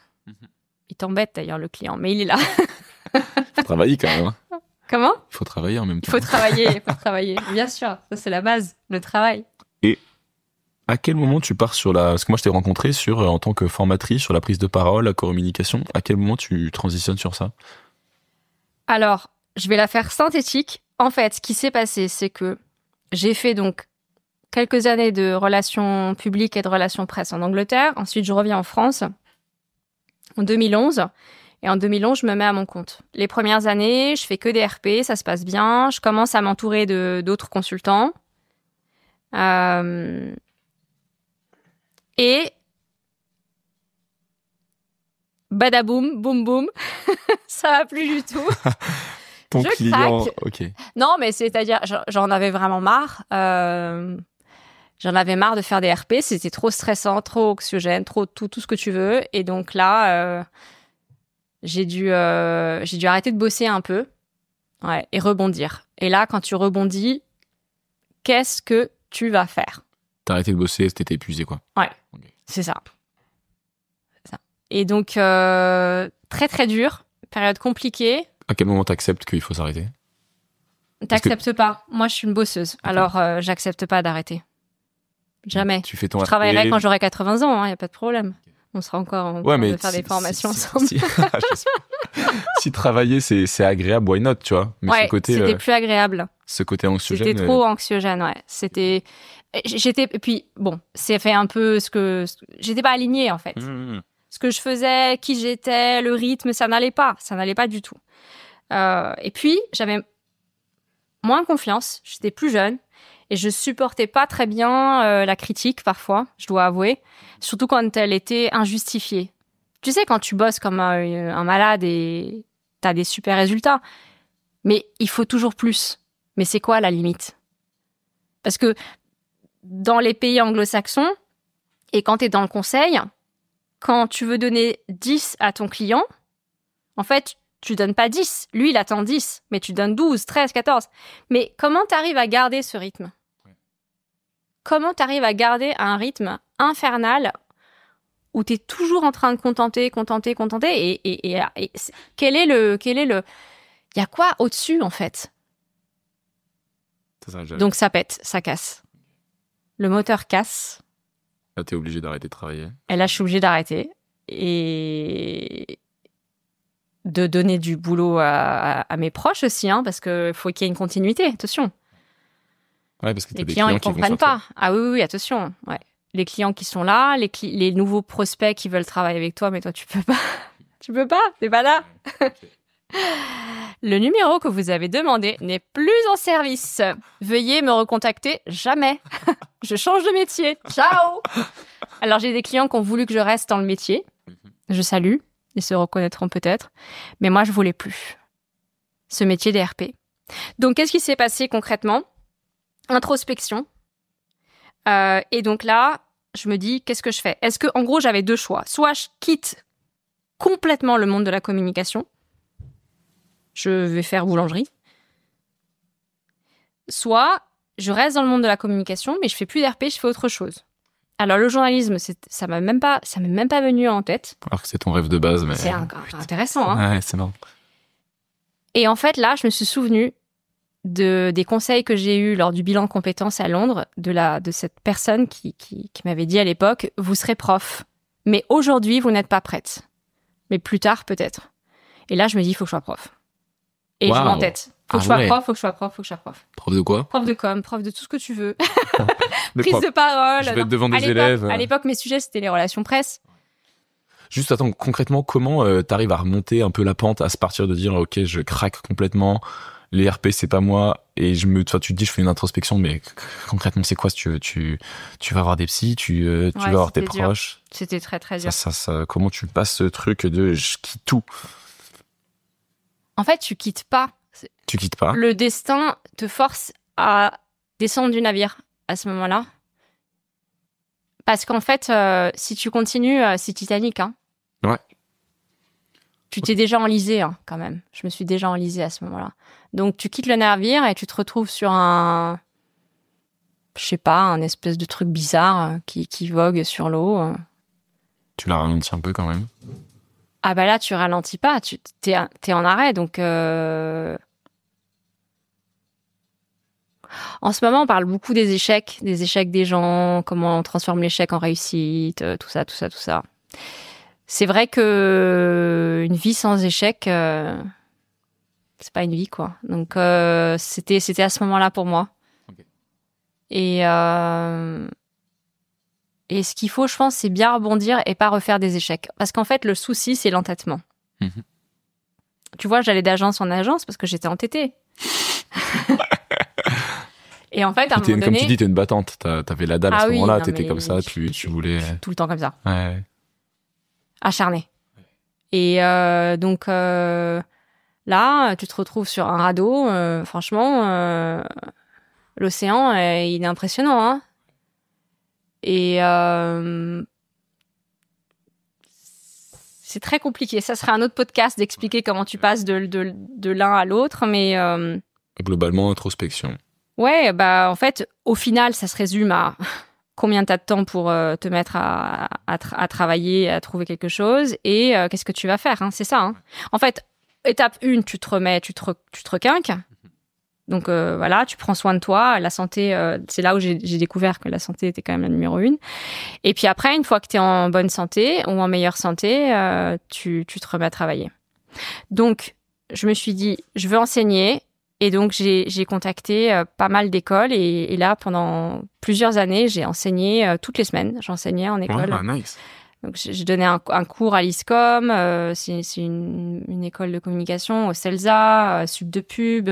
Il t'embête d'ailleurs, le client, mais il est là. Faut travailler quand même. Hein. Comment? Il faut travailler en même temps. Il faut travailler. Bien sûr, ça c'est la base, le travail. Et à quel moment tu pars sur la... Parce que moi, je t'ai rencontré en tant que formatrice sur la prise de parole, la communication. À quel moment tu transitionnes sur ça? Alors, je vais la faire synthétique. En fait, ce qui s'est passé, c'est que j'ai fait donc quelques années de relations publiques et de relations presse en Angleterre. Ensuite, je reviens en France en 2011. Et en 2011, je me mets à mon compte. Les premières années, je fais que des RP, ça se passe bien. Je commence à m'entourer d'autres consultants. Et badaboum, boum boum, ça va plus du tout. Ton je client, craque. ok. Non, mais c'est-à-dire, j'en avais vraiment marre. J'en avais marre de faire des RP. C'était trop stressant, trop anxiogène, trop tout ce que tu veux. Et donc là, j'ai dû arrêter de bosser un peu, ouais, et rebondir. Et là, quand tu rebondis, qu'est-ce que tu vas faire? T'as arrêté de bosser, t'étais épuisé, quoi. Ouais, okay. C'est ça. Et donc, très très dur, période compliquée. À quel moment t'acceptes qu'il faut s'arrêter? T'acceptes pas. Moi, je suis une bosseuse. Okay. Alors, j'accepte pas d'arrêter. Jamais. Tu fais ton je travaillerai quand j'aurai 80 ans, y a pas de problème. On sera encore en train de faire des formations ensemble. Si travailler, c'est agréable, why not, tu vois? Mais ouais, c'était plus agréable. Ce côté anxiogène. C'était trop anxiogène, ouais. Et puis, bon, c'est fait un peu j'étais pas alignée, en fait. Ce que je faisais, qui j'étais, le rythme, ça n'allait pas du tout. Et puis, j'avais moins confiance, j'étais plus jeune. Et je supportais pas très bien la critique, parfois, je dois avouer. Surtout quand elle était injustifiée. Tu sais, quand tu bosses comme un malade et t'as des super résultats. Mais il faut toujours plus. Mais c'est quoi la limite? Parce que dans les pays anglo-saxons, et quand t'es dans le conseil, quand tu veux donner 10 à ton client, en fait, tu donnes pas 10. Lui, il attend 10. Mais tu donnes 12, 13, 14. Mais comment t'arrives à garder ce rythme? Comment t'arrives à garder un rythme infernal où t'es toujours en train de contenter et quel est le... Il y a quoi au-dessus, en fait? Donc ça pète, ça casse. Le moteur casse. Là, t'es obligé d'arrêter de travailler. Et là, je suis obligée d'arrêter. Et de donner du boulot à mes proches aussi, hein, parce qu'il faut qu'il y ait une continuité, attention. Ouais, parce que les clients, ils ne comprennent pas. Ah oui, attention. Ouais. Les clients qui sont là, les nouveaux prospects qui veulent travailler avec toi, mais toi, tu peux pas. Tu peux pas, t'es pas là. Le numéro que vous avez demandé n'est plus en service. Veuillez me recontacter jamais. Je change de métier. Ciao. Alors, j'ai des clients qui ont voulu que je reste dans le métier. Je salue. Ils se reconnaîtront peut-être. Mais moi, je voulais plus. Ce métier des RP. Donc, qu'est-ce qui s'est passé concrètement? Introspection. Et donc là, je me dis, qu'est-ce que je fais? Est-ce que, en gros, j'avais deux choix. Soit je quitte complètement le monde de la communication. Je vais faire boulangerie. Soit je reste dans le monde de la communication, mais je fais plus d'RP, je fais autre chose. Alors le journalisme, ça m'est même pas venu en tête. Alors que c'est ton rêve de base, mais c'est intéressant. Hein. Ouais, c'est marrant. Et en fait là, je me suis souvenue des conseils que j'ai eus lors du bilan de compétences à Londres de cette personne qui m'avait dit à l'époque, vous serez prof, mais aujourd'hui vous n'êtes pas prête, mais plus tard peut-être. Et là je me dis, il faut que je sois prof. Et je m'entête. Faut que je sois prof, faut que je sois prof, faut que je sois prof. Prof de quoi? Prof de com, prof de tout ce que tu veux. Prise de parole. Je vais être devant des élèves. À l'époque, mes sujets, c'était les relations presse. Juste, attends, concrètement, comment t'arrives à remonter un peu la pente, à se partir de dire, ok, je craque complètement, les RP, c'est pas moi, et tu te dis, je fais une introspection, mais concrètement, c'est quoi? Tu vas voir des psys, tu vas voir tes proches. C'était très, très dur. Comment tu passes ce truc de je quitte tout? En fait, tu quittes pas. Tu quittes pas. Le destin te force à descendre du navire à ce moment-là. Parce qu'en fait, si tu continues, c'est Titanic. Hein. Ouais. Tu t'es déjà enlisé, hein, quand même. Je me suis déjà enlisée à ce moment-là. Donc, tu quittes le navire et tu te retrouves sur un espèce de truc bizarre qui vogue sur l'eau. Tu l'as ralenti un peu quand même. Ah bah là, tu ralentis pas, t'es en arrêt, donc En ce moment, on parle beaucoup des échecs des gens, comment on transforme l'échec en réussite, tout ça. C'est vrai que une vie sans échec, c'est pas une vie, quoi. Donc, c'était à ce moment-là pour moi. Okay. Et ce qu'il faut, je pense, c'est bien rebondir et pas refaire des échecs. Parce qu'en fait, le souci, c'est l'entêtement. Mm-hmm. Tu vois, j'allais d'agence en agence parce que j'étais entêtée. Et en fait, à un moment donné... Comme tu dis, t'es une battante. T'avais la dalle à ce moment-là, t'étais comme ça, tu voulais... Tout le temps comme ça. Ouais. Acharné. Et donc, là, tu te retrouves sur un radeau. Franchement, l'océan, il est impressionnant, hein. Et c'est très compliqué. Ça serait un autre podcast d'expliquer comment tu passes de l'un à l'autre, mais... Globalement, introspection. Ouais, en fait, au final, ça se résume à combien t'as de temps pour te mettre à travailler, à trouver quelque chose, et qu'est-ce que tu vas faire, hein, c'est ça. Hein. En fait, étape 1, tu te remets, tu te requinques. Donc voilà, tu prends soin de toi. La santé, c'est là où j'ai découvert que la santé était quand même la numéro 1. Et puis après, une fois que tu es en bonne santé ou en meilleure santé, tu te remets à travailler. Donc, je me suis dit, je veux enseigner. Et donc, j'ai contacté pas mal d'écoles. Et là, pendant plusieurs années, j'ai enseigné toutes les semaines. J'enseignais en école. Ouais, nice. Donc, j'ai donné un cours à l'ISCOM, c'est une école de communication, au CELSA, Sub de Pub.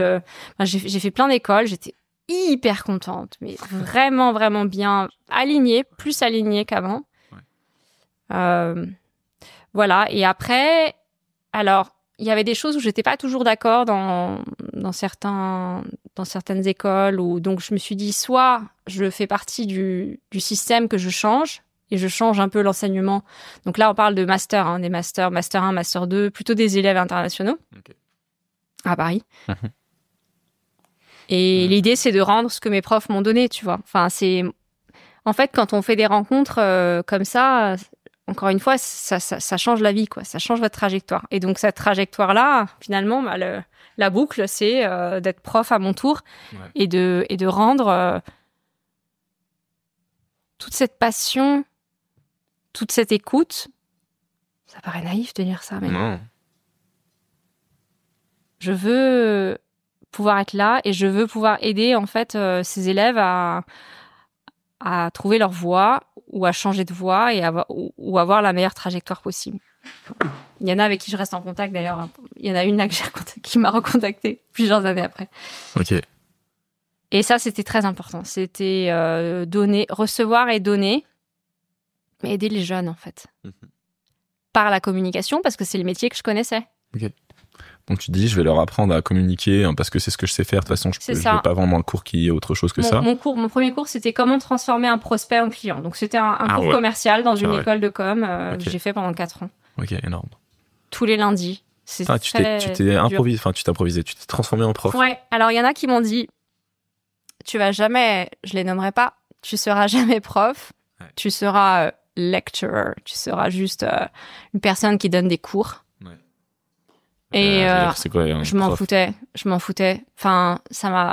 J'ai fait plein d'écoles, j'étais hyper contente, mais vraiment, vraiment bien alignée, plus alignée qu'avant. Ouais. Voilà, et après, alors, il y avait des choses où j'étais pas toujours d'accord dans certaines écoles, où donc je me suis dit, soit je fais partie du système que je change, et je change un peu l'enseignement. Donc là, on parle de master, hein, des masters, master 1, master 2, plutôt des élèves internationaux à Paris. Et l'idée, c'est de rendre ce que mes profs m'ont donné, tu vois. Enfin, en fait, quand on fait des rencontres comme ça, encore une fois, ça change la vie, quoi. Ça change votre trajectoire. Et donc, cette trajectoire-là, finalement, la boucle, c'est d'être prof à mon tour et de rendre toute cette passion, toute cette écoute. Ça paraît naïf de dire ça, mais non. Je veux pouvoir être là et je veux pouvoir aider en fait ces élèves à trouver leur voie ou à changer de voie et avoir la meilleure trajectoire possible. Il y en a avec qui je reste en contact d'ailleurs. Il y en a une là qui m'a recontactée plusieurs années après. Ok. Et ça, c'était très important. C'était recevoir et donner, mais aider les jeunes, en fait. Par la communication, parce que c'est le métier que je connaissais. Ok. Donc tu dis, je vais leur apprendre à communiquer, hein, parce que c'est ce que je sais faire. De toute façon, je ne vais pas vendre dans le cours qui est autre chose que ça. Mon premier cours, c'était comment transformer un prospect en client. Donc c'était un cours commercial dans une école de com que j'ai fait pendant 4 ans. Ok, énorme. Tous les lundis. Tu t'es improvisé, enfin tu t'es improvisé, tu t'es transformé en prof. Ouais, alors il y en a qui m'ont dit, tu vas jamais, je les nommerai pas, tu seras jamais prof, tu seras lecturer, tu seras juste une personne qui donne des cours. Et c'est quoi, je m'en foutais. Enfin,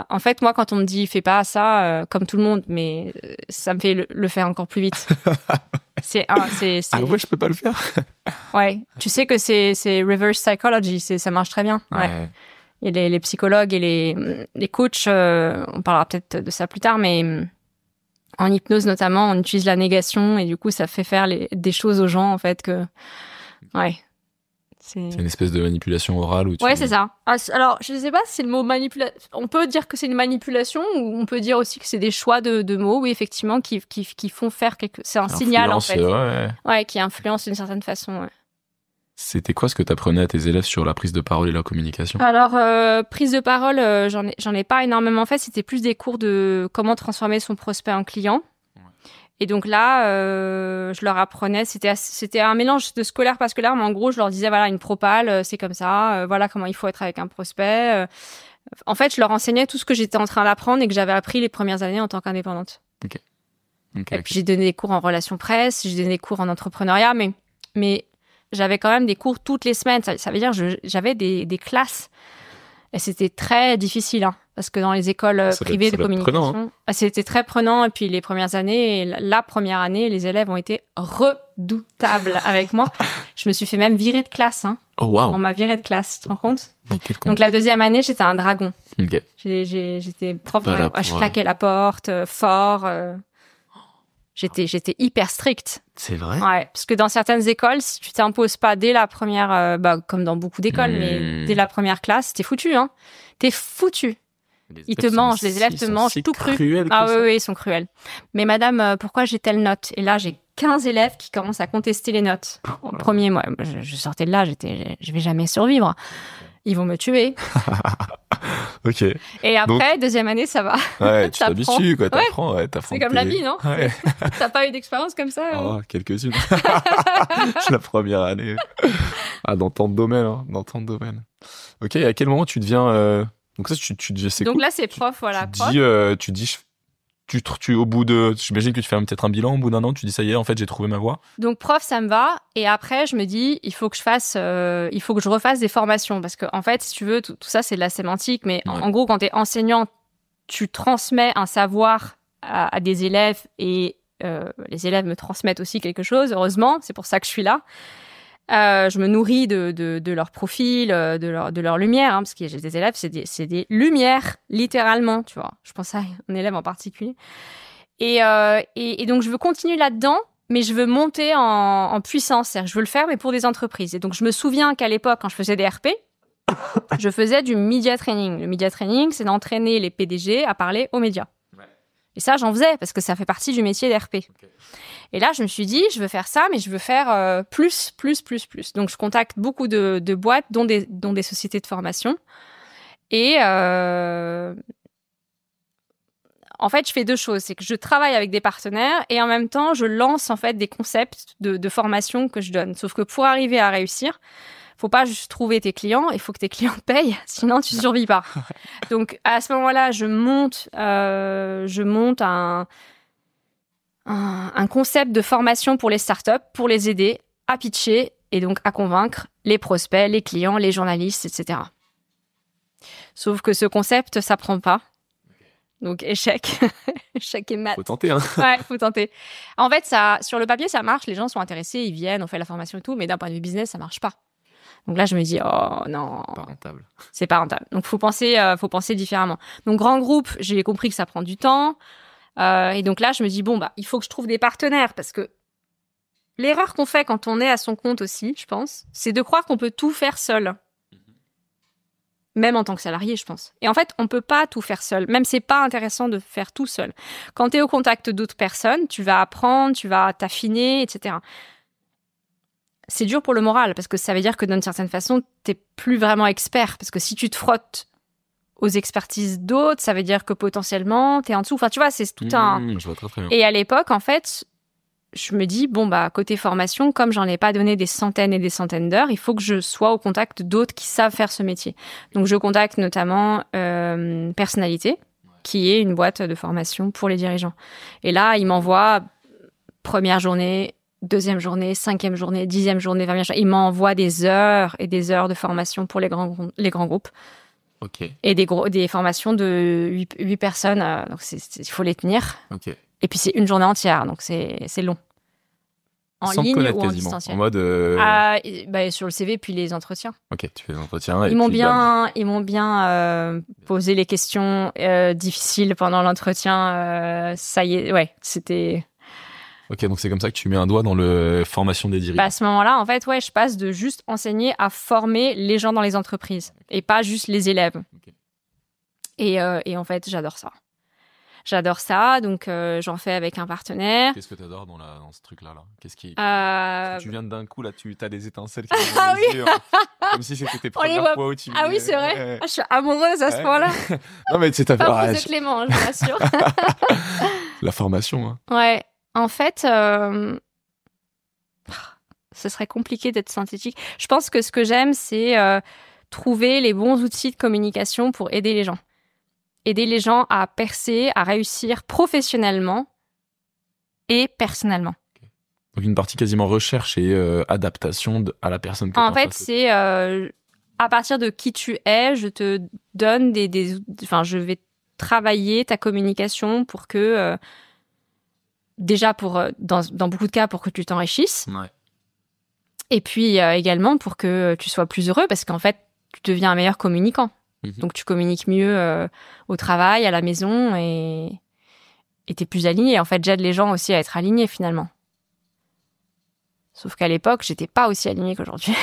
en fait, moi, quand on me dit fais pas ça, comme tout le monde, mais ça me fait le faire encore plus vite. Ah ouais, je peux pas le faire. Ouais, tu sais que c'est reverse psychology, ça marche très bien. Ouais. Et les psychologues et les coachs, on parlera peut-être de ça plus tard, mais en hypnose notamment, on utilise la négation et du coup, ça fait faire des choses aux gens en fait que, ouais. C'est une espèce de manipulation orale où Ouais, c'est ça. Alors, je ne sais pas si c'est le mot manipulation. On peut dire que c'est une manipulation ou on peut dire aussi que c'est des choix de mots, oui, effectivement, qui font faire quelque... C'est un signal, en fait. Ouais, qui influence d'une certaine façon, ouais. C'était quoi ce que tu apprenais à tes élèves sur la prise de parole et la communication ? Alors, prise de parole, j'en ai pas énormément fait. C'était plus des cours de comment transformer son prospect en client. Et donc là, je leur apprenais, c'était un mélange de scolaire pas scolaire, mais en gros, je leur disais, voilà, une propale, c'est comme ça, voilà comment il faut être avec un prospect. En fait, je leur enseignais tout ce que j'étais en train d'apprendre et que j'avais appris les premières années en tant qu'indépendante. Et puis, j'ai donné des cours en relations presse, j'ai donné des cours en entrepreneuriat, mais j'avais quand même des cours toutes les semaines. Ça veut dire que j'avais des classes. Et c'était très difficile, hein. parce que dans les écoles privées de communication, prenant, hein. C'était très prenant. Et puis les premières années, la première année, les élèves ont été redoutables avec moi. Je me suis fait même virer de classe. Hein. Oh wow. On m'a viré de classe, tu te rends compte? Donc la deuxième année, j'étais un dragon. Okay. J'étais propre. Je claquais la porte fort. J'étais hyper stricte. C'est vrai? Ouais, parce que dans certaines écoles, si tu t'imposes pas dès la première, comme dans beaucoup d'écoles, mais dès la première classe, t'es foutu, hein. T'es foutu. Ils te mangent, les élèves te mangent tout cru. Ah oui, ils sont cruels. Mais madame, pourquoi j'ai telle note? Et là, j'ai 15 élèves qui commencent à contester les notes. Au premier mois, je sortais de là, je vais jamais survivre. Ils vont me tuer. Ok. Et après, deuxième année, ça va. Ouais, tu t'habitues, quoi. T'apprends. C'est comme la vie, non? Ouais. T'as pas eu d'expérience comme ça? Oh, quelques-unes. La première année. Ah, dans tant de domaines, hein. Dans tant de domaines. Ok, à quel moment tu deviens... Donc ça, c'est Donc cool. là, c'est prof, voilà. Tu dis, au bout de... J'imagine que tu fais peut-être un bilan au bout d'un an, tu dis, ça y est, en fait, j'ai trouvé ma voie. Donc prof, ça me va. Et après, je me dis, il faut que je refasse des formations. Parce que, en fait, si tu veux, tout ça, c'est de la sémantique. Mais en gros, quand tu es enseignant, tu transmets un savoir à des élèves et les élèves me transmettent aussi quelque chose, heureusement. C'est pour ça que je suis là. Je me nourris de leur profil, de leur lumière, hein, parce que j'ai des élèves, c'est des lumières, littéralement, tu vois. Je pense à un élève en particulier. Et donc, je veux continuer là-dedans, mais je veux monter en puissance. C'est-à-dire, je veux le faire, mais pour des entreprises. Et donc, je me souviens qu'à l'époque, quand je faisais des RP, je faisais du media training. Le media training, c'est d'entraîner les PDG à parler aux médias. Et ça, j'en faisais, parce que ça fait partie du métier d'RP. Okay. Et là, je me suis dit, je veux faire ça, mais je veux faire plus. Donc, je contacte beaucoup de boîtes, dont des sociétés de formation. Et en fait, je fais deux choses. C'est que je travaille avec des partenaires et en même temps, je lance en fait des concepts de formation que je donne. Sauf que pour arriver à réussir, faut pas juste trouver tes clients, il faut que tes clients te payent, sinon tu survis pas. Donc à ce moment-là, je monte un concept de formation pour les startups, pour les aider à pitcher et donc à convaincre les prospects, les clients, les journalistes, etc. Sauf que ce concept, ça prend pas. Donc échec, échec et mat. Faut tenter, hein. Ouais, faut tenter. En fait, ça, sur le papier, ça marche, les gens sont intéressés, ils viennent, on fait la formation et tout, mais d'un point de vue business, ça marche pas. Donc là, je me dis, oh non, pas rentable. C'est pas rentable. Donc faut penser différemment. Donc grand groupe, j'ai compris que ça prend du temps. Et donc là, je me dis bon il faut que je trouve des partenaires parce que l'erreur qu'on fait quand on est à son compte aussi, je pense, c'est de croire qu'on peut tout faire seul. Même en tant que salarié, je pense. Et en fait, on peut pas tout faire seul. Même c'est pas intéressant de faire tout seul. Quand tu es au contact d'autres personnes, tu vas apprendre, tu vas t'affiner, etc. C'est dur pour le moral parce que ça veut dire que d'une certaine façon, t'es plus vraiment expert. Parce que si tu te frottes aux expertises d'autres, ça veut dire que potentiellement, t'es en dessous. Enfin, tu vois, c'est tout un... Je vois très, très bien. Et à l'époque, en fait, je me dis, côté formation, comme j'en ai pas donné des centaines et des centaines d'heures, il faut que je sois au contact d'autres qui savent faire ce métier. Donc, je contacte notamment Personnalité, qui est une boîte de formation pour les dirigeants. Et là, ils m'envoient première journée, deuxième journée, cinquième journée, 10e journée, 20e journée. Ils m'envoient des heures et des heures de formation pour les grands groupes. Okay. Et des formations de 8 personnes. Donc, il faut les tenir. Okay. Et puis, c'est une journée entière. Donc, c'est long. En sans ligne connaître ou en quasiment. distanciel. En mode... sur le CV, puis les entretiens. Ok, tu fais les entretiens. Ils m'ont bien posé les questions difficiles pendant l'entretien. Ça y est, ouais, c'était... Ok, donc c'est comme ça que tu mets un doigt dans le formation des dirigeants. À ce moment-là, en fait, je passe de juste enseigner à former les gens dans les entreprises et pas juste les élèves. Okay. Et en fait, j'adore ça. J'adore ça, donc j'en fais avec un partenaire. Qu'est-ce que tu adores dans ce truc-là là? Qu'est-ce qui... Tu viens d'un coup, là, tu as des étincelles qui vont dans les yeux, comme si c'était tes premières fois où tu... Ah oui, c'est vrai. Je suis amoureuse à ce point-là. Non, mais tu sais, t'as fait... Pas pour Clément, je vous rassure. La formation, hein. Ouais. En fait, ce serait compliqué d'être synthétique. Je pense que ce que j'aime, c'est trouver les bons outils de communication pour aider les gens. Aider les gens à percer, à réussir professionnellement et personnellement. Okay. Donc une partie quasiment recherche et adaptation à la personne que tu as en fait, c'est à partir de qui tu es, je te donne je vais travailler ta communication pour que, déjà dans beaucoup de cas, pour que tu t'enrichisses. Ouais. Et puis également pour que tu sois plus heureux, parce qu'en fait, tu deviens un meilleur communicant. Donc tu communiques mieux au travail, à la maison, et t'es plus aligné. En fait, j'aide les gens aussi à être alignés finalement. Sauf qu'à l'époque, j'étais pas aussi alignée qu'aujourd'hui.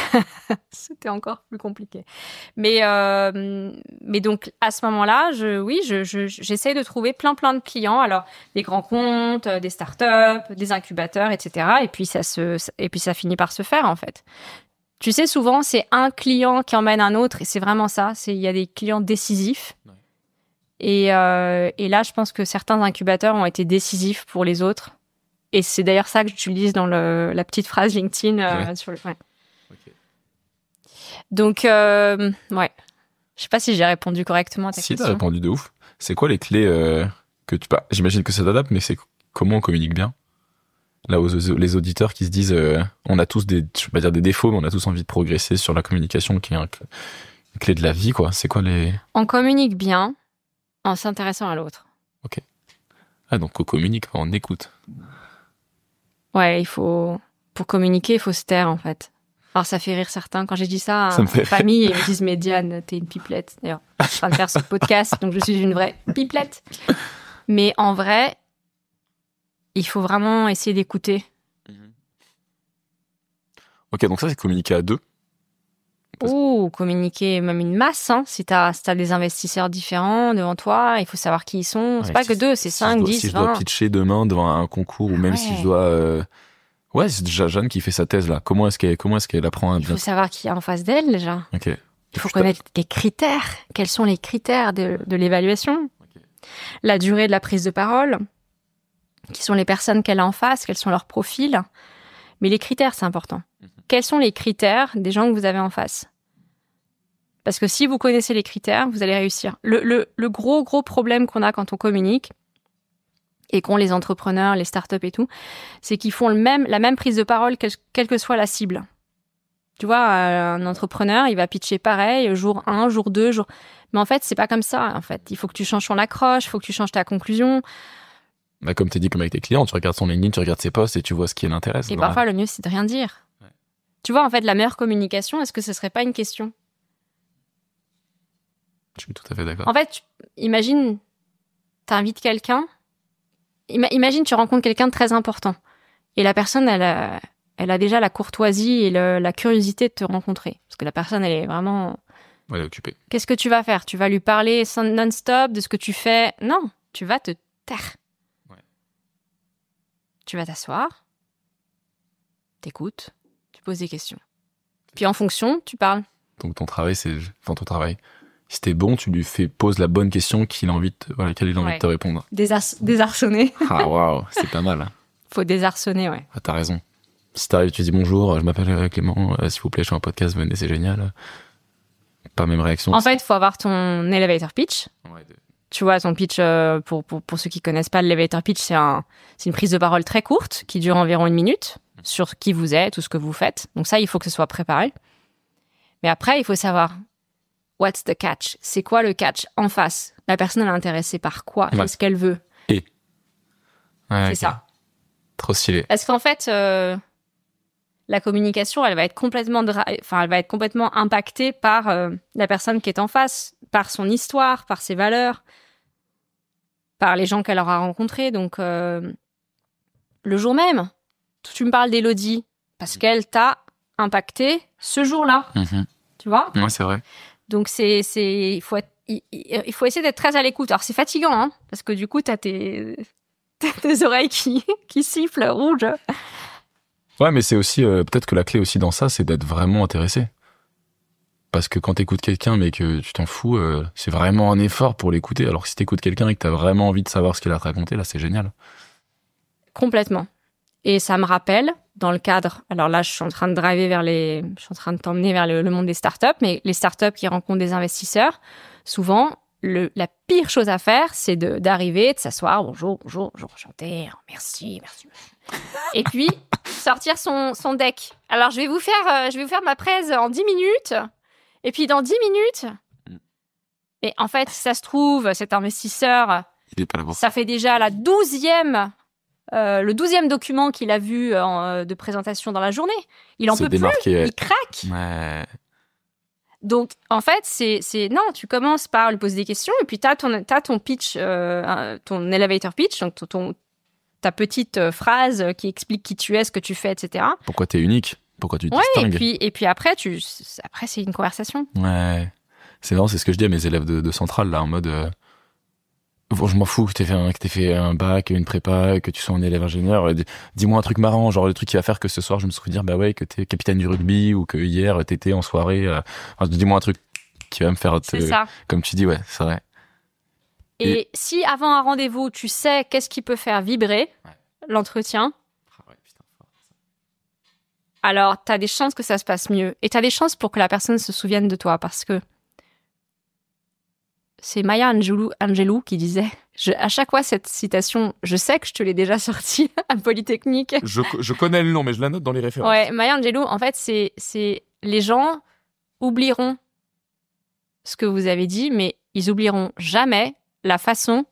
C'était encore plus compliqué. Mais donc, à ce moment-là, j'essaye de trouver plein de clients. Alors, des grands comptes, des startups, des incubateurs, etc. Et puis, ça finit par se faire, en fait. Tu sais, souvent, c'est un client qui emmène un autre. Et c'est vraiment ça. Il y a des clients décisifs. Ouais. Et là, je pense que certains incubateurs ont été décisifs pour les autres. Et c'est d'ailleurs ça que j'utilise dans la petite phrase LinkedIn. Ouais. Okay. Donc, ouais. Je sais pas si j'ai répondu correctement à ta question. Si, t'as répondu de ouf. C'est quoi les clés que tu... J'imagine que ça t'adapte, mais c'est comment on communique bien? Là, les auditeurs qui se disent, on a tous je vais pas dire des défauts, mais on a tous envie de progresser sur la communication, qui est une clé de la vie, quoi. C'est quoi les... On communique bien en s'intéressant à l'autre. Ok. Ah, donc on communique, on écoute. Ouais, pour communiquer, il faut se taire, en fait. Alors, ça fait rire certains. Quand j'ai dit ça à ma famille, ils me disent, mais Diane, t'es une pipelette. D'ailleurs, je suis en train de faire ce podcast, donc je suis une vraie pipelette. Mais en vrai, il faut vraiment essayer d'écouter. Ok, donc ça, c'est communiquer à deux. Ou communiquer même une masse, hein. Si t'as des investisseurs différents devant toi, il faut savoir qui ils sont. C'est pas que deux, c'est 5, 10, 20. Si je dois pitcher demain devant un concours, ou même si je dois... Ouais, c'est déjà Jeanne qui fait sa thèse, là. Comment est-ce qu'elle apprend à... Il faut savoir qui est en face d'elle, déjà. Ok. Il faut connaître les critères. Quels sont les critères de l'évaluation? Okay. La durée de la prise de parole. Qui sont les personnes qu'elle a en face? Quels sont leurs profils? Mais les critères, c'est important. Quels sont les critères des gens que vous avez en face? Parce que si vous connaissez les critères, vous allez réussir. Le gros problème qu'on a quand on communique, et qu'ont les entrepreneurs, les startups et tout, c'est qu'ils font la même prise de parole, quelle que soit la cible. Tu vois, un entrepreneur, il va pitcher pareil, jour 1, jour 2, jour... Mais en fait, c'est pas comme ça. En fait, il faut que tu changes ton accroche, il faut que tu changes ta conclusion. Bah, comme tu dis, comme avec tes clients, tu regardes son LinkedIn, tu regardes ses posts et tu vois ce qui l'intéresse. Et parfois, le mieux, c'est de rien dire. Ouais. Tu vois, en fait, la meilleure communication, est-ce que ce serait pas une question? Je suis tout à fait d'accord. En fait, imagine, t'invites quelqu'un, imagine tu rencontres quelqu'un de très important et la personne, elle a déjà la courtoisie et la curiosité de te rencontrer. Parce que la personne, elle est vraiment... Elle est occupée. Qu'est-ce que tu vas faire? Tu vas lui parler non-stop de ce que tu fais? Non, tu vas te taire. Ouais. Tu vas t'asseoir, t'écoutes, tu poses des questions. Puis en fonction, tu parles. Donc ton travail, ton travail. Si t'es bon, tu lui poses la bonne question laquelle il a envie de te répondre. Désarçonner. Ah waouh, c'est pas mal. Faut désarçonner, ouais. Ah, t'as raison. Si t'arrives, tu dis bonjour, je m'appelle Clément, s'il vous plaît, je suis en podcast, venez, c'est génial. Pas même réaction. En fait, il faut avoir ton elevator pitch. Ouais, tu vois, ton pitch, pour ceux qui connaissent pas l'elevator pitch, c'est une prise de parole très courte qui dure environ 1 minute sur qui vous êtes, tout ce que vous faites. Donc ça, il faut que ce soit préparé. Mais après, il faut savoir what's the catch? C'est quoi le catch en face? La personne, elle est intéressée par quoi? Ouais. Qu'est-ce qu'elle veut? Ouais, c'est okay. ça. Trop stylé. Est-ce qu'en fait, la communication, elle va être complètement impactée par la personne qui est en face, par son histoire, par ses valeurs, par les gens qu'elle aura rencontrés. Donc, le jour même, tu me parles d'Élodie parce qu'elle t'a impacté ce jour-là. Mm-hmm. Tu vois? Ouais, c'est vrai. Donc, il faut essayer d'être très à l'écoute. Alors, c'est fatigant, hein, parce que du coup, t'as tes oreilles qui sifflent rouges. Ouais, mais c'est aussi, peut-être que la clé aussi dans ça, c'est d'être vraiment intéressé. Parce que quand t'écoutes quelqu'un, mais que tu t'en fous, c'est vraiment un effort pour l'écouter. Alors que si t'écoutes quelqu'un et que t'as vraiment envie de savoir ce qu'il a à te raconter, là, c'est génial. Complètement. Et ça me rappelle, dans le cadre... Alors là, je suis en train de t'emmener vers le monde des startups, mais les startups qui rencontrent des investisseurs, souvent, la pire chose à faire, c'est d'arriver, de s'asseoir, bonjour, enchanté, merci. Et puis, sortir son deck. Alors, je vais vous faire ma presse en 10 minutes, Et puis, dans 10 minutes, et en fait, si ça se trouve, cet investisseur, Il est pas là pour ça. ça fait déjà le 12e document qu'il a vu de présentation dans la journée. Il en Se peut plus, démarquer, il craque. Ouais. Donc, en fait, c'est non, tu commences par lui poser des questions et puis t'as ton pitch, ton elevator pitch, donc ta petite phrase qui explique qui tu es, ce que tu fais, etc. Pourquoi t'es unique? Pourquoi tu te Ouais, distingues? et puis après, c'est une conversation. Ouais. C'est marrant, c'est ce que je dis à mes élèves de Centrale, là, en mode... bon, je m'en fous que t'aies fait un bac, une prépa, que tu sois un élève ingénieur. Dis-moi un truc marrant, genre le truc qui va faire que ce soir, je me souviens, bah ouais, que t'es capitaine du rugby ou que hier, t'étais en soirée. Enfin, dis-moi un truc qui va me faire... C'est ça. Comme tu dis, ouais, c'est vrai. Et si avant un rendez-vous, tu sais qu'est-ce qui peut faire vibrer l'entretien, alors t'as des chances que ça se passe mieux. Et t'as des chances pour que la personne se souvienne de toi parce que c'est Maya Angelou qui disait, à chaque fois cette citation, je sais que je te l'ai déjà sortie à Polytechnique. Je connais le nom, mais je la note dans les références. Ouais, Maya Angelou, en fait, c'est les gens oublieront ce que vous avez dit, mais ils oublieront jamais la façon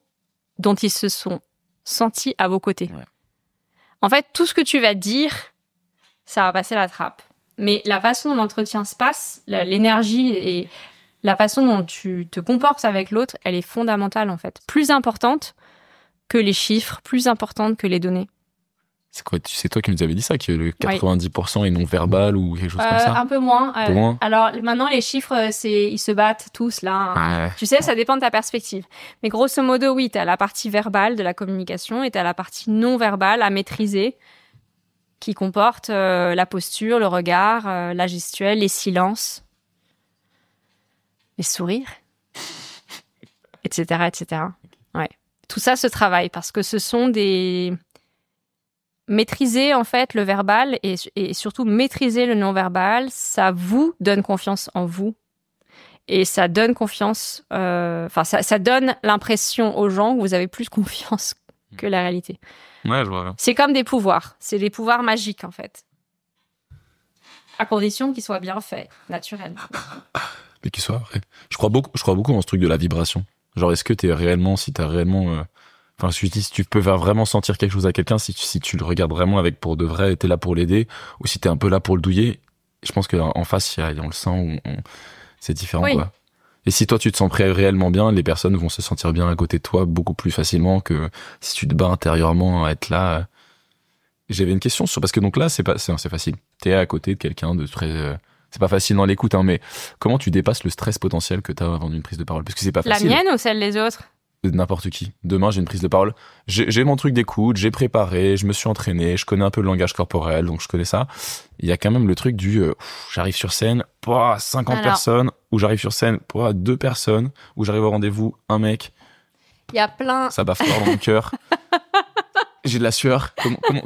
dont ils se sont sentis à vos côtés. Ouais. En fait, tout ce que tu vas dire, ça va passer la trappe. Mais la façon dont l'entretien se passe, l'énergie et la façon dont tu te comportes avec l'autre, elle est fondamentale en fait. Plus importante que les chiffres, plus importante que les données. C'est quoi? C'est toi qui nous avais dit ça, que le 90% est non verbal ou quelque chose comme ça? Un peu moins. Un peu moins. Alors maintenant, les chiffres, ils se battent tous là. Ouais. Tu sais, ça dépend de ta perspective. Mais grosso modo, oui, t'as la partie verbale de la communication et t'as la partie non verbale à maîtriser, qui comporte la posture, le regard, la gestuelle, les silences, les sourires, etc., etc. Ouais. Tout ça se travaille parce que ce sont des... Maîtriser en fait le verbal et surtout maîtriser le non-verbal, ça vous donne confiance en vous et ça donne confiance, ça donne l'impression aux gens que vous avez plus confiance que la réalité. Ouais, je vois. C'est comme des pouvoirs, c'est des pouvoirs magiques en fait, à condition qu'ils soient bien faits, naturellement. Mais qu'il soit vrai. Je crois beaucoup en ce truc de la vibration. Genre, est-ce que si t'as réellement... Enfin, si tu peux vraiment sentir quelque chose à quelqu'un, si tu le regardes vraiment avec pour de vrai, t'es là pour l'aider, ou si t'es un peu là pour le douiller, je pense qu'en face, on le sent, c'est différent, oui. Quoi. Et si toi, tu te sens réellement bien, les personnes vont se sentir bien à côté de toi beaucoup plus facilement que si tu te bats intérieurement à être là. J'avais une question parce que donc là, c'est facile. T'es à côté de quelqu'un de très... c'est pas facile dans l'écoute, hein, mais comment tu dépasses le stress potentiel que t'as avant une prise de parole? Parce que c'est pas facile. La mienne ou celle des autres? N'importe qui. Demain, j'ai une prise de parole. J'ai mon truc d'écoute, j'ai préparé, je me suis entraîné, je connais un peu le langage corporel, donc je connais ça. Il y a quand même le truc du j'arrive sur scène, 50 personnes, ou j'arrive sur scène, 2 personnes, ou j'arrive au rendez-vous, un mec. Il y a plein... Ça bat fort dans mon cœur. J'ai de la sueur.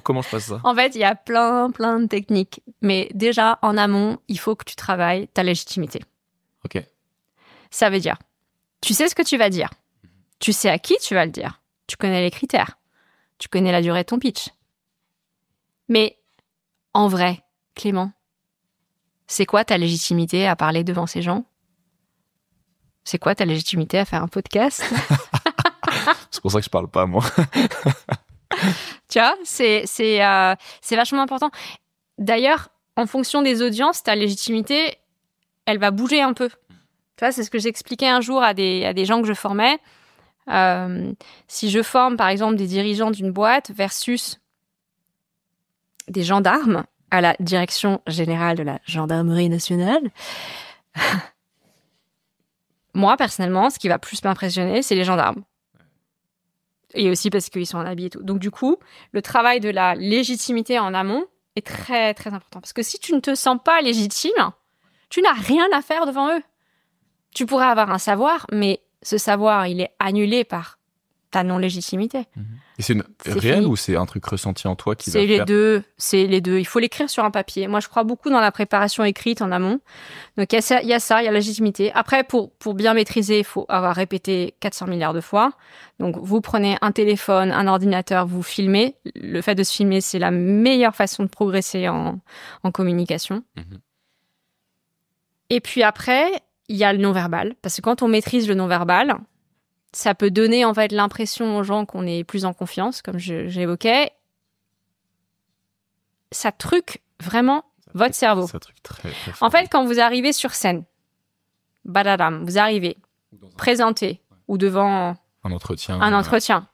Comment je passe ça? En fait, il y a plein de techniques. Mais déjà, en amont, il faut que tu travailles ta légitimité. Ok. Ça veut dire, tu sais ce que tu vas dire. Tu sais à qui tu vas le dire. Tu connais les critères. Tu connais la durée de ton pitch. Mais en vrai, Clément, c'est quoi ta légitimité à parler devant ces gens? C'est quoi ta légitimité à faire un podcast? C'est pour ça que je parle pas, moi. Tu vois, c'est vachement important. D'ailleurs, en fonction des audiences, ta légitimité, elle va bouger un peu. Tu vois, c'est ce que j'expliquais un jour à des gens que je formais. Si je forme, par exemple, des dirigeants d'une boîte versus des gendarmes à la direction générale de la gendarmerie nationale, moi, personnellement, ce qui va plus m'impressionner, c'est les gendarmes. Et aussi parce qu'ils sont en habit et tout. Donc, du coup, le travail de la légitimité en amont est très, très important. Parce que si tu ne te sens pas légitime, tu n'as rien à faire devant eux. Tu pourrais avoir un savoir, mais ce savoir, il est annulé par ta non-légitimité. Et c'est réel fini. Ou c'est un truc ressenti en toi qui va faire... C'est les deux. Il faut l'écrire sur un papier. Moi, je crois beaucoup dans la préparation écrite en amont. Donc, il y a la légitimité. Après, pour bien maîtriser, il faut avoir répété 400 milliards de fois. Donc, vous prenez un téléphone, un ordinateur, vous filmez. Le fait de se filmer, c'est la meilleure façon de progresser en communication. Et puis après, il y a le non-verbal. Parce que quand on maîtrise le non-verbal, ça peut donner en fait l'impression aux gens qu'on est plus en confiance, comme j'évoquais. Ça truque vraiment votre cerveau. Ça truque très, très fort. En fait, quand vous arrivez sur scène, badadam, vous arrivez présenté ou devant un entretien.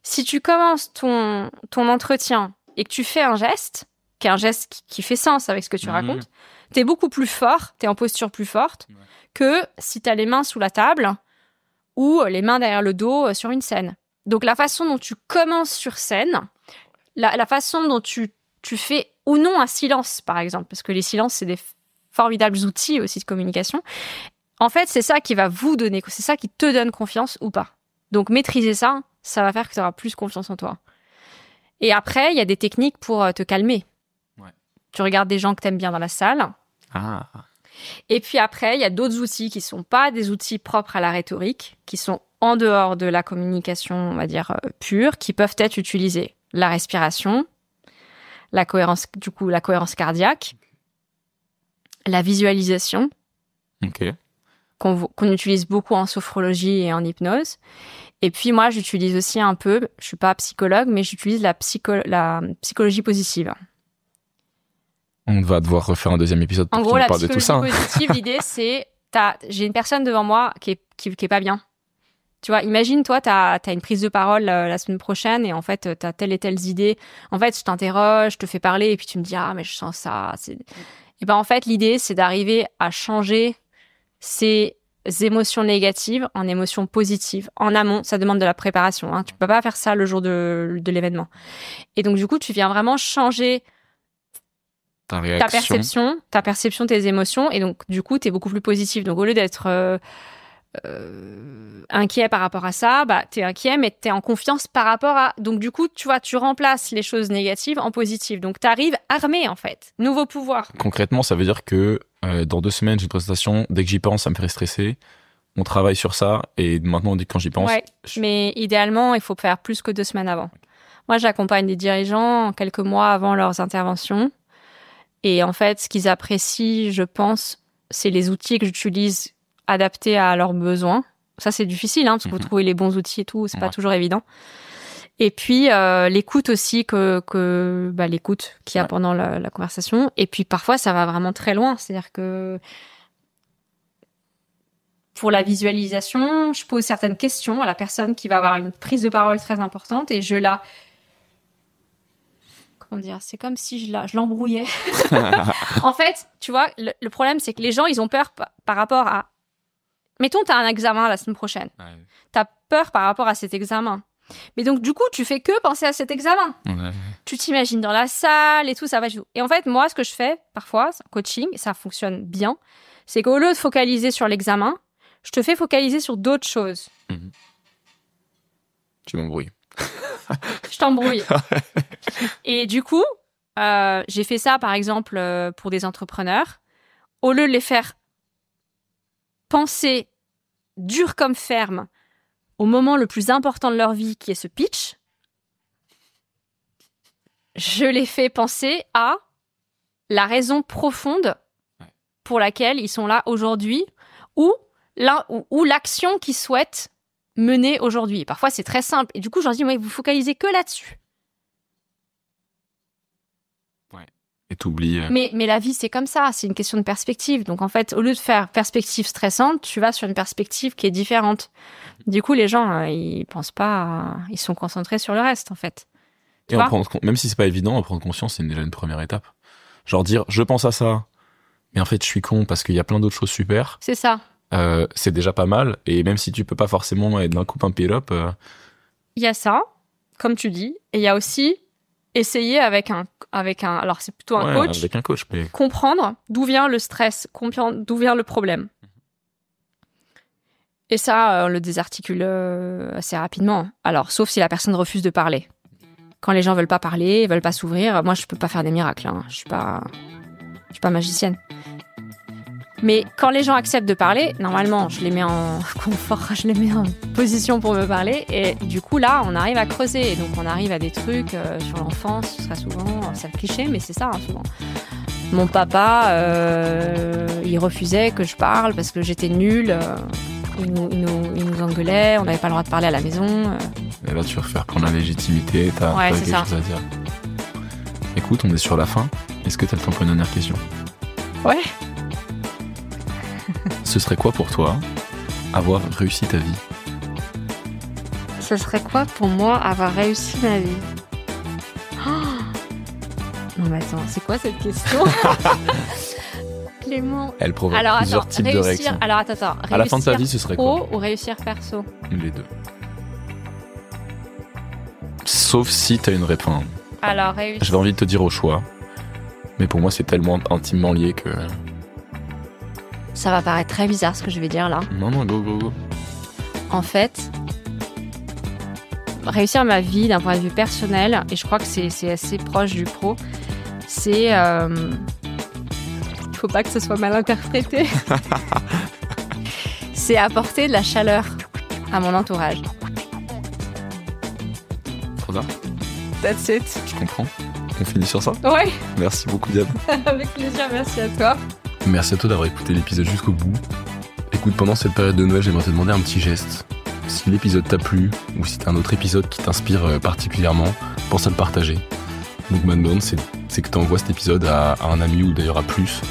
Si tu commences ton entretien et que tu fais un geste, qui est un geste qui fait sens avec ce que tu racontes, t'es beaucoup plus fort, t'es en posture plus forte que si t'as les mains sous la table ou les mains derrière le dos sur une scène. Donc la façon dont tu commences sur scène, la façon dont tu fais ou non un silence, par exemple, parce que les silences, c'est des formidables outils aussi de communication. En fait, c'est ça qui va vous donner, c'est ça qui te donne confiance ou pas. Donc maîtriser ça, ça va faire que tu auras plus confiance en toi. Et après, il y a des techniques pour te calmer. Ouais. Tu regardes des gens que tu aimes bien dans la salle. Ah. Et puis après, il y a d'autres outils qui ne sont pas des outils propres à la rhétorique, qui sont en dehors de la communication, on va dire, pure, qui peuvent être utilisés. La respiration, la cohérence cardiaque, la visualisation, qu'on utilise beaucoup en sophrologie et en hypnose. Et puis moi, j'utilise aussi un peu, je suis pas psychologue, mais j'utilise la psychologie positive. On va devoir refaire un deuxième épisode pour qu'on parle de tout ça. En gros, la psychologie positive, l'idée, c'est, j'ai une personne devant moi qui est pas bien. Tu vois, imagine, toi, t'as une prise de parole la semaine prochaine et en fait, t'as telle et telle idée. En fait, je t'interroge, je te fais parler et puis tu me dis, ah, mais je sens ça. Et ben, en fait, l'idée, c'est d'arriver à changer ces émotions négatives en émotions positives. En amont, ça demande de la préparation. Hein. Tu peux pas faire ça le jour de l'événement. Et donc, du coup, tu viens vraiment changer ta perception, tes émotions. Et donc, du coup, t'es beaucoup plus positif. Donc, au lieu d'être inquiet par rapport à ça, bah, t'es inquiet, mais t'es en confiance par rapport à... Donc, du coup, tu vois, tu remplaces les choses négatives en positives. Donc, t'arrives armé, en fait. Nouveau pouvoir. Concrètement, ça veut dire que dans 2 semaines, j'ai une présentation. Dès que j'y pense, ça me fait stresser. On travaille sur ça. Et maintenant, quand j'y pense... Ouais, mais idéalement, il faut faire plus que 2 semaines avant. Moi, j'accompagne des dirigeants quelques mois avant leurs interventions. Et en fait, ce qu'ils apprécient, je pense, c'est les outils que j'utilise adaptés à leurs besoins. Ça, c'est difficile, parce que vous trouvez les bons outils et tout, c'est pas toujours évident. Et puis, l'écoute aussi, l'écoute qu'il y a pendant la conversation. Et puis, parfois, ça va vraiment très loin. C'est-à-dire que pour la visualisation, je pose certaines questions à la personne qui va avoir une prise de parole très importante et je la... Comment dire ? C'est comme si je l'embrouillais. En fait, tu vois, le problème, c'est que les gens, ils ont peur par rapport à... Mettons, tu as un examen la semaine prochaine. Ouais. Tu as peur par rapport à cet examen. Mais donc, du coup, tu fais que penser à cet examen. Ouais. Tu t'imagines dans la salle et tout, ça va. Et en fait, moi, ce que je fais, parfois, en coaching, et ça fonctionne bien, c'est qu'au lieu de focaliser sur l'examen, je te fais focaliser sur d'autres choses. Mmh. Tu m'embrouilles. Je t'embrouille. Et du coup, j'ai fait ça, par exemple, pour des entrepreneurs. Au lieu de les faire penser dur comme ferme au moment le plus important de leur vie, qui est ce pitch, je les fais penser à la raison profonde pour laquelle ils sont là aujourd'hui ou l'action qu'ils souhaitent mener aujourd'hui. Et parfois, c'est très simple. Et du coup, je leur dis, vous focalisez que là-dessus. Et t'oublies. Mais la vie, c'est comme ça. C'est une question de perspective. Donc, en fait, au lieu de faire perspective stressante, tu vas sur une perspective qui est différente. Du coup, les gens, ils pensent pas... Ils sont concentrés sur le reste, en fait. Et même si c'est pas évident, en prendre conscience, c'est déjà une première étape. Genre dire, je pense à ça, mais en fait, je suis con parce qu'il y a plein d'autres choses super. C'est ça. C'est déjà pas mal. Et même si tu peux pas forcément être d'un coup pump it up... Il y a ça, comme tu dis. Et il y a aussi... essayer avec un alors c'est plutôt un coach, avec un coach, mais... comprendre d'où vient le stress, d'où vient le problème. Et ça, on le désarticule assez rapidement. Alors, sauf si la personne refuse de parler. Quand les gens veulent pas parler, ils veulent pas s'ouvrir, moi je peux pas faire des miracles. Je suis pas magicienne. Mais quand les gens acceptent de parler, normalement, je les mets en confort, je les mets en position pour me parler. Et du coup, là, on arrive à creuser. Et donc, on arrive à des trucs sur l'enfance, très souvent. C'est un cliché, mais c'est ça, souvent. Mon papa, il refusait que je parle parce que j'étais nulle. Il nous engueulait, on n'avait pas le droit de parler à la maison. Et là, tu vas faire prendre la légitimité, t'as quelque chose à dire. Écoute, on est sur la fin. Est-ce que t'as le temps pour une dernière question ? Ouais. Ce serait quoi pour toi avoir réussi ta vie ? Ce serait quoi pour moi avoir réussi ma vie ? Oh non mais attends, c'est quoi cette question ? Clément. Elle provoque plusieurs types de réactions. Alors attends. À la fin de ta vie, ce serait quoi ? Pro ou réussir perso ? Les deux. Sauf si t'as une réponse. Alors réussir. J'avais envie de te dire au choix, mais pour moi c'est tellement intimement lié que... Ça va paraître très bizarre ce que je vais dire là. Non, go. En fait, réussir ma vie d'un point de vue personnel, et je crois que c'est assez proche du pro, c'est... faut pas que ce soit mal interprété. C'est apporter de la chaleur à mon entourage. Trop tard. That's it. Je comprends. On finit sur ça ? Ouais. Merci beaucoup, Diane. Avec plaisir, merci à toi. Merci à toi d'avoir écouté l'épisode jusqu'au bout. Écoute, pendant cette période de Noël, j'aimerais te demander un petit geste. Si l'épisode t'a plu, ou si t'as un autre épisode qui t'inspire particulièrement, pense à le partager. Donc ma demande, c'est que t'envoies cet épisode à un ami, ou d'ailleurs à plus.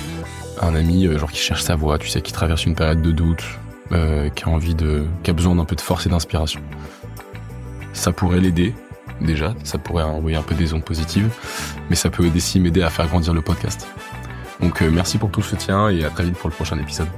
À un ami genre qui cherche sa voie, tu sais, qui traverse une période de doute, qui a besoin d'un peu de force et d'inspiration. Ça pourrait l'aider, déjà, ça pourrait envoyer un peu des ondes positives, mais ça peut aussi m'aider à faire grandir le podcast. Donc merci pour tout le soutien et à très vite pour le prochain épisode.